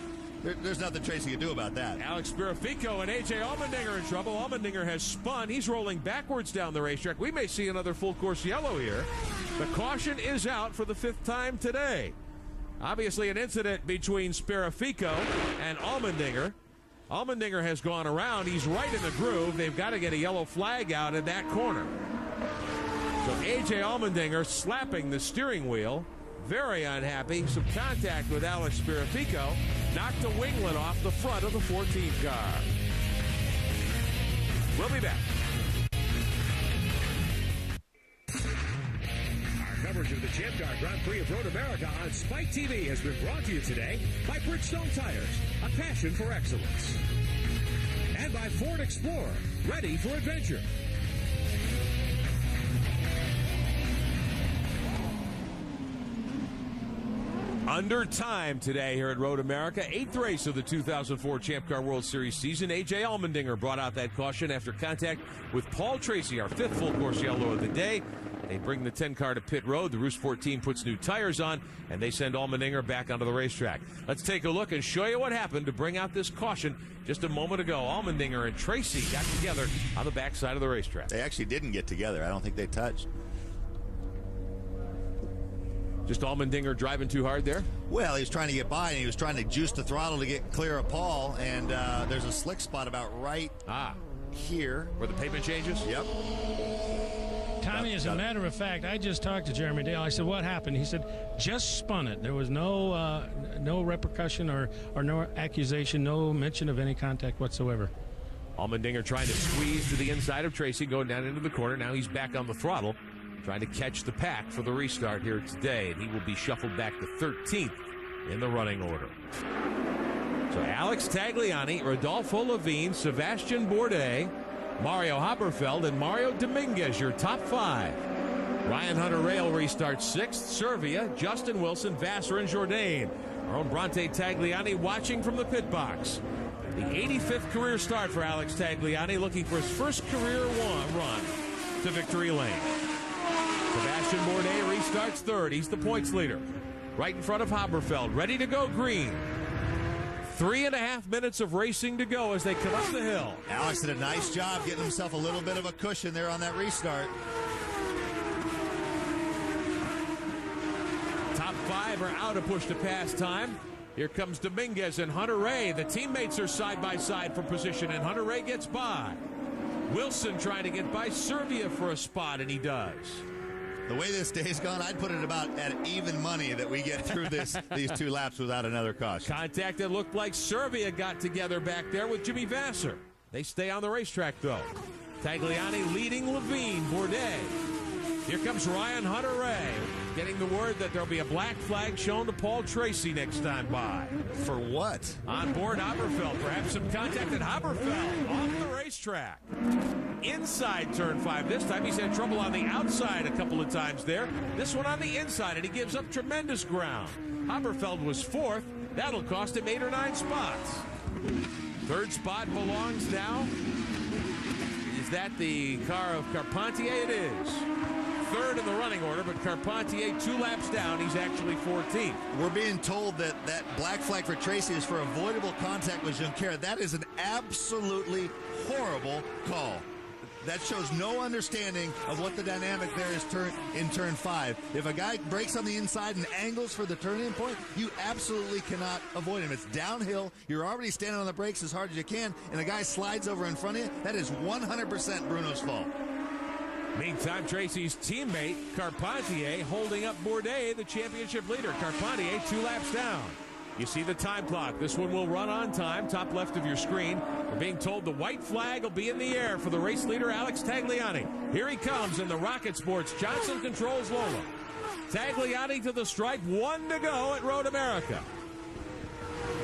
There's nothing Tracy can do about that. Alex Spirafico and A.J. Allmendinger in trouble. Allmendinger has spun. He's rolling backwards down the racetrack. We may see another full course yellow here. The caution is out for the 5th time today. Obviously an incident between Spirafico and Allmendinger. Allmendinger has gone around. He's right in the groove. They've got to get a yellow flag out in that corner. So A.J. Allmendinger slapping the steering wheel. Very unhappy. Some contact with Alex Spirafico. Knocked a winglet off the front of the 14th car. We'll be back. Our coverage of the Champ Car Grand Prix of Road America on Spike TV has been brought to you today by Bridgestone Tires, a passion for excellence. And by Ford Explorer, ready for adventure. Under time today here at Road America. 8th race of the 2004 Champ Car World Series season. A.J. Allmendinger brought out that caution after contact with Paul Tracy, our 5th full course yellow of the day. They bring the 10 car to pit road. The Roost 14 puts new tires on, and they send Allmendinger back onto the racetrack. Let's take a look and show you what happened to bring out this caution just a moment ago. Allmendinger and Tracy got together on the backside of the racetrack. They actually didn't get together. I don't think they touched. Just Allmendinger driving too hard there? Well, he was trying to get by, and he was trying to juice the throttle to get clear of Paul, and there's a slick spot about right here. Where the pavement changes? Yep. Tommy, as a matter of fact, I just talked to Jeremy Dale. I said, what happened? He said, just spun it. There was no repercussion or no accusation, no mention of any contact whatsoever. Allmendinger trying to squeeze to the inside of Tracy, going down into the corner. Now he's back on the throttle, trying to catch the pack for the restart here today. And he will be shuffled back to 13th in the running order. So Alex Tagliani, Rodolfo Levine, Sebastian Bourdais, Mario Haberfeld, and Mario Dominguez, your top 5. Ryan Hunter-Reay restarts 6th. Servia, Justin Wilson, Vassar, and Jourdain. Our own Bronte Tagliani watching from the pit box. The 85th career start for Alex Tagliani, looking for his first career run to victory lane. Sebastian Bourdais restarts 3rd. He's the points leader. Right in front of Haberfeld. Ready to go green. 3.5 minutes of racing to go as they come up the hill. Alex did a nice job getting himself a little bit of a cushion there on that restart. Top 5 are out of push-to-pass time. Here comes Dominguez and Hunter Ray. The teammates are side by side for position, and Hunter Ray gets by. Wilson trying to get by Servia for a spot, and he does. The way this day's gone, I'd put it about at even money that we get through these 2 laps without another caution. Contact that looked like Servia got together back there with Jimmy Vasser. They stay on the racetrack, though. Tagliani leading Levine, Bourdais. Here comes Ryan Hunter-Reay, getting the word that there'll be a black flag shown to Paul Tracy next time by. For what? On board Haberfeld. Perhaps some contact at Haberfeld off the racetrack. Inside turn 5 this time. He's had trouble on the outside a couple of times there. This one on the inside, and he gives up tremendous ground. Haberfeld was 4th. That'll cost him 8 or 9 spots. 3rd spot belongs now. Is that the car of Carpentier? It is. 3rd in the running order, but Carpentier 2 laps down. He's actually 14th. We're being told that that black flag for Tracy is for avoidable contact with Junqueira. That is an absolutely horrible call. That shows no understanding of what the dynamic there is in turn 5. If a guy breaks on the inside and angles for the turning point, you absolutely cannot avoid him. It's downhill. You're already standing on the brakes as hard as you can, and a guy slides over in front of you. That is 100% Bruno's fault. Meantime, Tracy's teammate, Carpentier, holding up Bourdais, the championship leader. Carpentier 2 laps down. You see the time clock. This one will run on time, top left of your screen. We're being told the white flag will be in the air for the race leader, Alex Tagliani. Here he comes in the Rocket Sports. Johnson controls Lola. Tagliani to the stripe, 1 to go at Road America.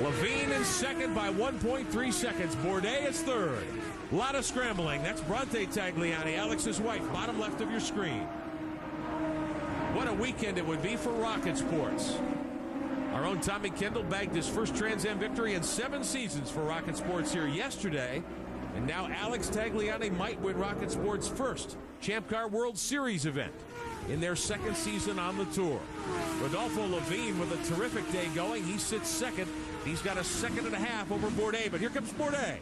Levine in 2nd by 1.3 seconds. Bourdais is 3rd. A lot of scrambling. That's Bronte Tagliani, Alex's wife, bottom left of your screen. What a weekend it would be for Rocket Sports. Our own Tommy Kendall bagged his first Trans Am victory in 7 seasons for Rocket Sports here yesterday. And now Alex Tagliani might win Rocket Sports' first Champ Car World Series event in their 2nd season on the tour. Rodolfo Levine with a terrific day going. He sits 2nd. He's got a 2.5 seconds over Bourdais, but here comes Bourdais.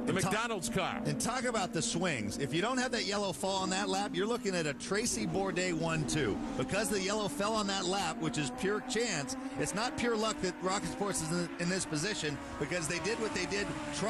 The McDonald's car. And talk about the swings. If you don't have that yellow fall on that lap, you're looking at a Tracy Bourdais 1-2. Because the yellow fell on that lap, which is pure chance, it's not pure luck that Rocket Sports is in this position, because they did what they did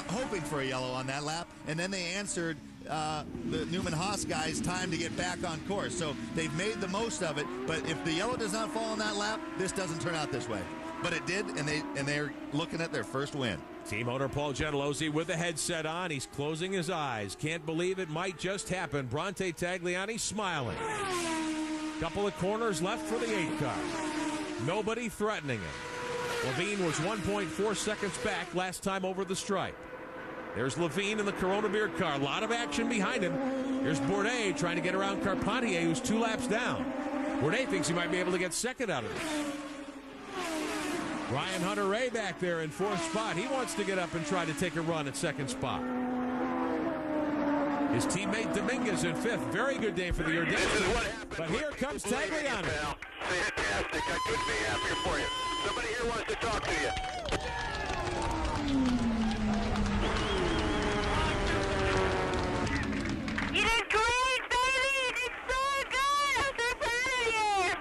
hoping for a yellow on that lap, and then they answered the Newman-Haas guys' time to get back on course. So they've made the most of it, but if the yellow does not fall on that lap, this doesn't turn out this way. But it did, and they're looking at their first win. Team owner Paul Gentilozzi with the headset on. He's closing his eyes. Can't believe it might just happen. Bronte Tagliani smiling. Couple of corners left for the 8 car. Nobody threatening him. Levine was 1.4 seconds back last time over the stripe. There's Levine in the Corona Beer car. A lot of action behind him. Here's Bourdais trying to get around Carpentier, who's 2 laps down. Bourdais thinks he might be able to get 2nd out of this. Ryan Hunter-Reay back there in 4th spot. He wants to get up and try to take a run at 2nd spot. His teammate Dominguez in 5th. Very good day for the Urdanski. But here comes Tagliani. Fantastic. I couldn't be happier for you. Somebody here wants to talk to you. You did great, baby! You did so good! I'm so proud of you!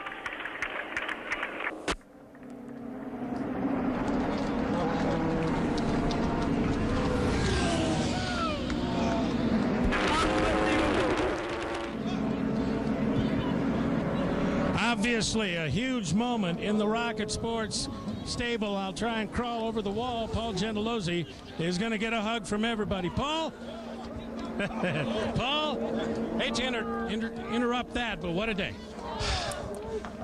Obviously, a huge moment in the Rocket Sports stable. I'll try and crawl over the wall. Paul Gentilozzi is going to get a hug from everybody. Paul? Paul? Hate to interrupt that, but what a day.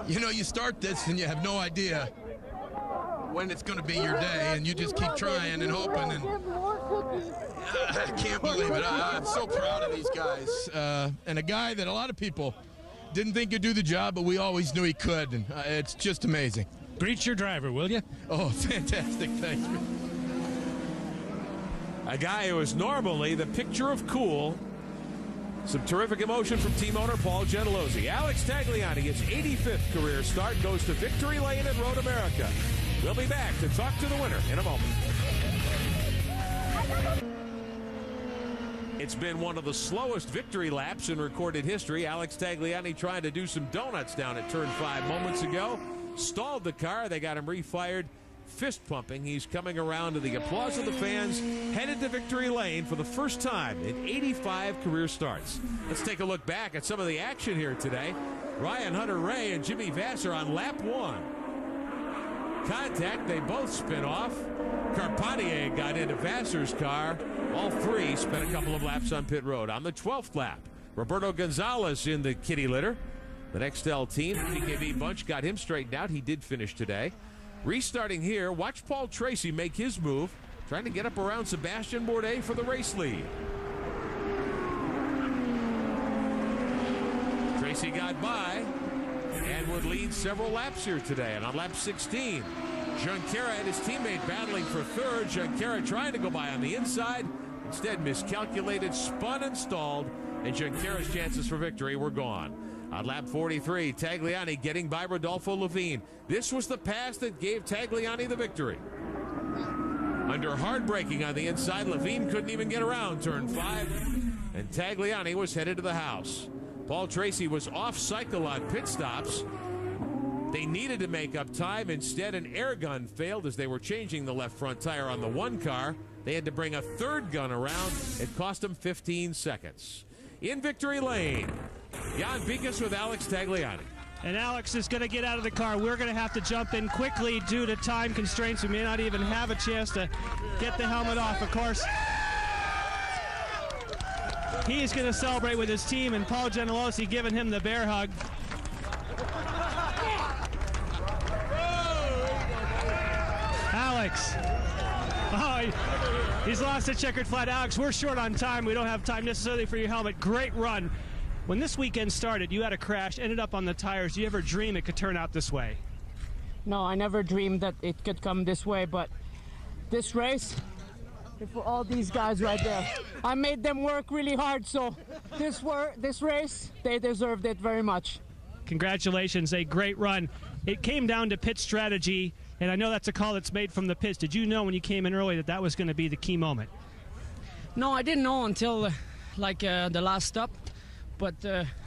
You know, you start this and you have no idea when it's going to be your day, and you just keep trying and hoping. And I can't believe it. I'm so proud of these guys. And a guy that a lot of people didn't think he'd do the job, but we always knew he could, and it's just amazing. Greet your driver, will you? Oh, fantastic. Thanks. A guy who is normally the picture of cool. Some terrific emotion from team owner Paul Gentilozzi. Alex Tagliani, his 85th career start, goes to victory lane at Road America. We'll be back to talk to the winner in a moment. It's been one of the slowest victory laps in recorded history. Alex Tagliani trying to do some donuts down at turn 5 moments ago. Stalled the car. They got him refired. Fist pumping. He's coming around to the applause of the fans, headed to victory lane for the first time in 85 career starts. Let's take a look back at some of the action here today. Ryan Hunter-Reay and Jimmy Vasser on lap 1. Contact, they both spin off. Carpentier got into Vasser's car. All three spent a couple of laps on pit road. On the 12th lap, Roberto Gonzalez in the kitty litter. The Nextel team, PKV bunch, got him straightened out. He did finish today. Restarting here, watch Paul Tracy make his move, trying to get up around Sebastian Bourdais for the race lead. Tracy got by and would lead several laps here today. And on lap 16, Junqueira and his teammate battling for third. Junqueira trying to go by on the inside, instead miscalculated, spun and stalled, and Junqueira's chances for victory were gone. On lap 43, Tagliani getting by Rodolfo Levine. This was the pass that gave Tagliani the victory. Under hard braking on the inside, Levine couldn't even get around turn 5, and Tagliani was headed to the house. Paul Tracy was off cycle on pit stops. They needed to make up time. Instead, an air gun failed as they were changing the left front tire on the one car. They had to bring a third gun around. It cost them 15 seconds. In victory lane, Jan Bikas with Alex Tagliani. And Alex is going to get out of the car. We're going to have to jump in quickly due to time constraints. We may not even have a chance to get the helmet off. Of course, he's going to celebrate with his team, and Paul Gentilossi giving him the bear hug. Alex. Oh, he's lost the checkered flag. Alex, we're short on time. We don't have time necessarily for your helmet. Great run. When this weekend started, you had a crash, ended up on the tires. Do you ever dream it could turn out this way? No, I never dreamed that it could come this way, but this race, for all these guys right there, I made them work really hard, so this race, they deserved it very much. Congratulations, a great run. It came down to pit strategy, and I know that's a call that's made from the pits. Did you know when you came in early that that was going to be the key moment? No, I didn't know until the last stop, but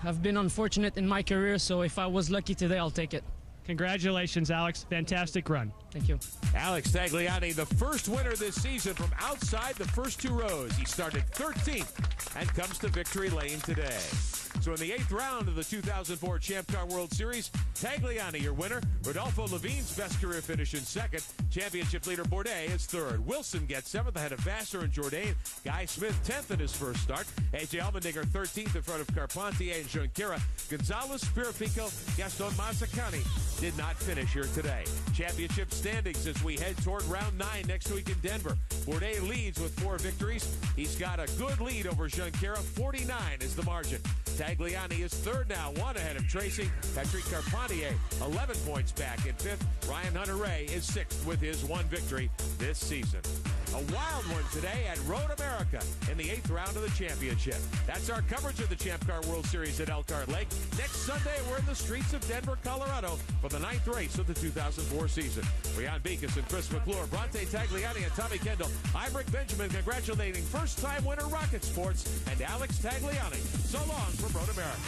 I've been unfortunate in my career, so if I was lucky today, I'll take it. Congratulations, Alex. Fantastic run. Thank you. Alex Tagliani, the first winner this season from outside the first two rows. He started 13th and comes to victory lane today. So in the 8th round of the 2004 Champ Car World Series, Tagliani, your winner. Rodolfo Levine's best career finish in 2nd. Championship leader Bourdais is 3rd. Wilson gets 7th ahead of Vasser and Jourdain. Guy Smith 10th in his first start. A.J. Allmendinger 13th in front of Carpentier and Junqueira. Gonzalez, Spirifico, Gaston Mazzacani did not finish here today. Championship standings as we head toward round 9 next week in Denver. Bourdais leads with 4 victories. He's got a good lead over Junqueira. 49 is the margin. Tagliani is 3rd now, 1 ahead of Tracy. Patrick Carpentier, 11 points back in 5th. Ryan Hunter-Reay is 6th with his 1 victory this season. A wild one today at Road America in the 8th round of the championship. That's our coverage of the Champ Car World Series at Elkhart Lake. Next Sunday, we're in the streets of Denver, Colorado for the 9th race of the 2004 season. For Jan Bikas and Chris McClure, Bronte Tagliani and Tommy Kendall, I'm Rick Benjamin congratulating first-time winner Rocket Sports and Alex Tagliani. So long from Road America.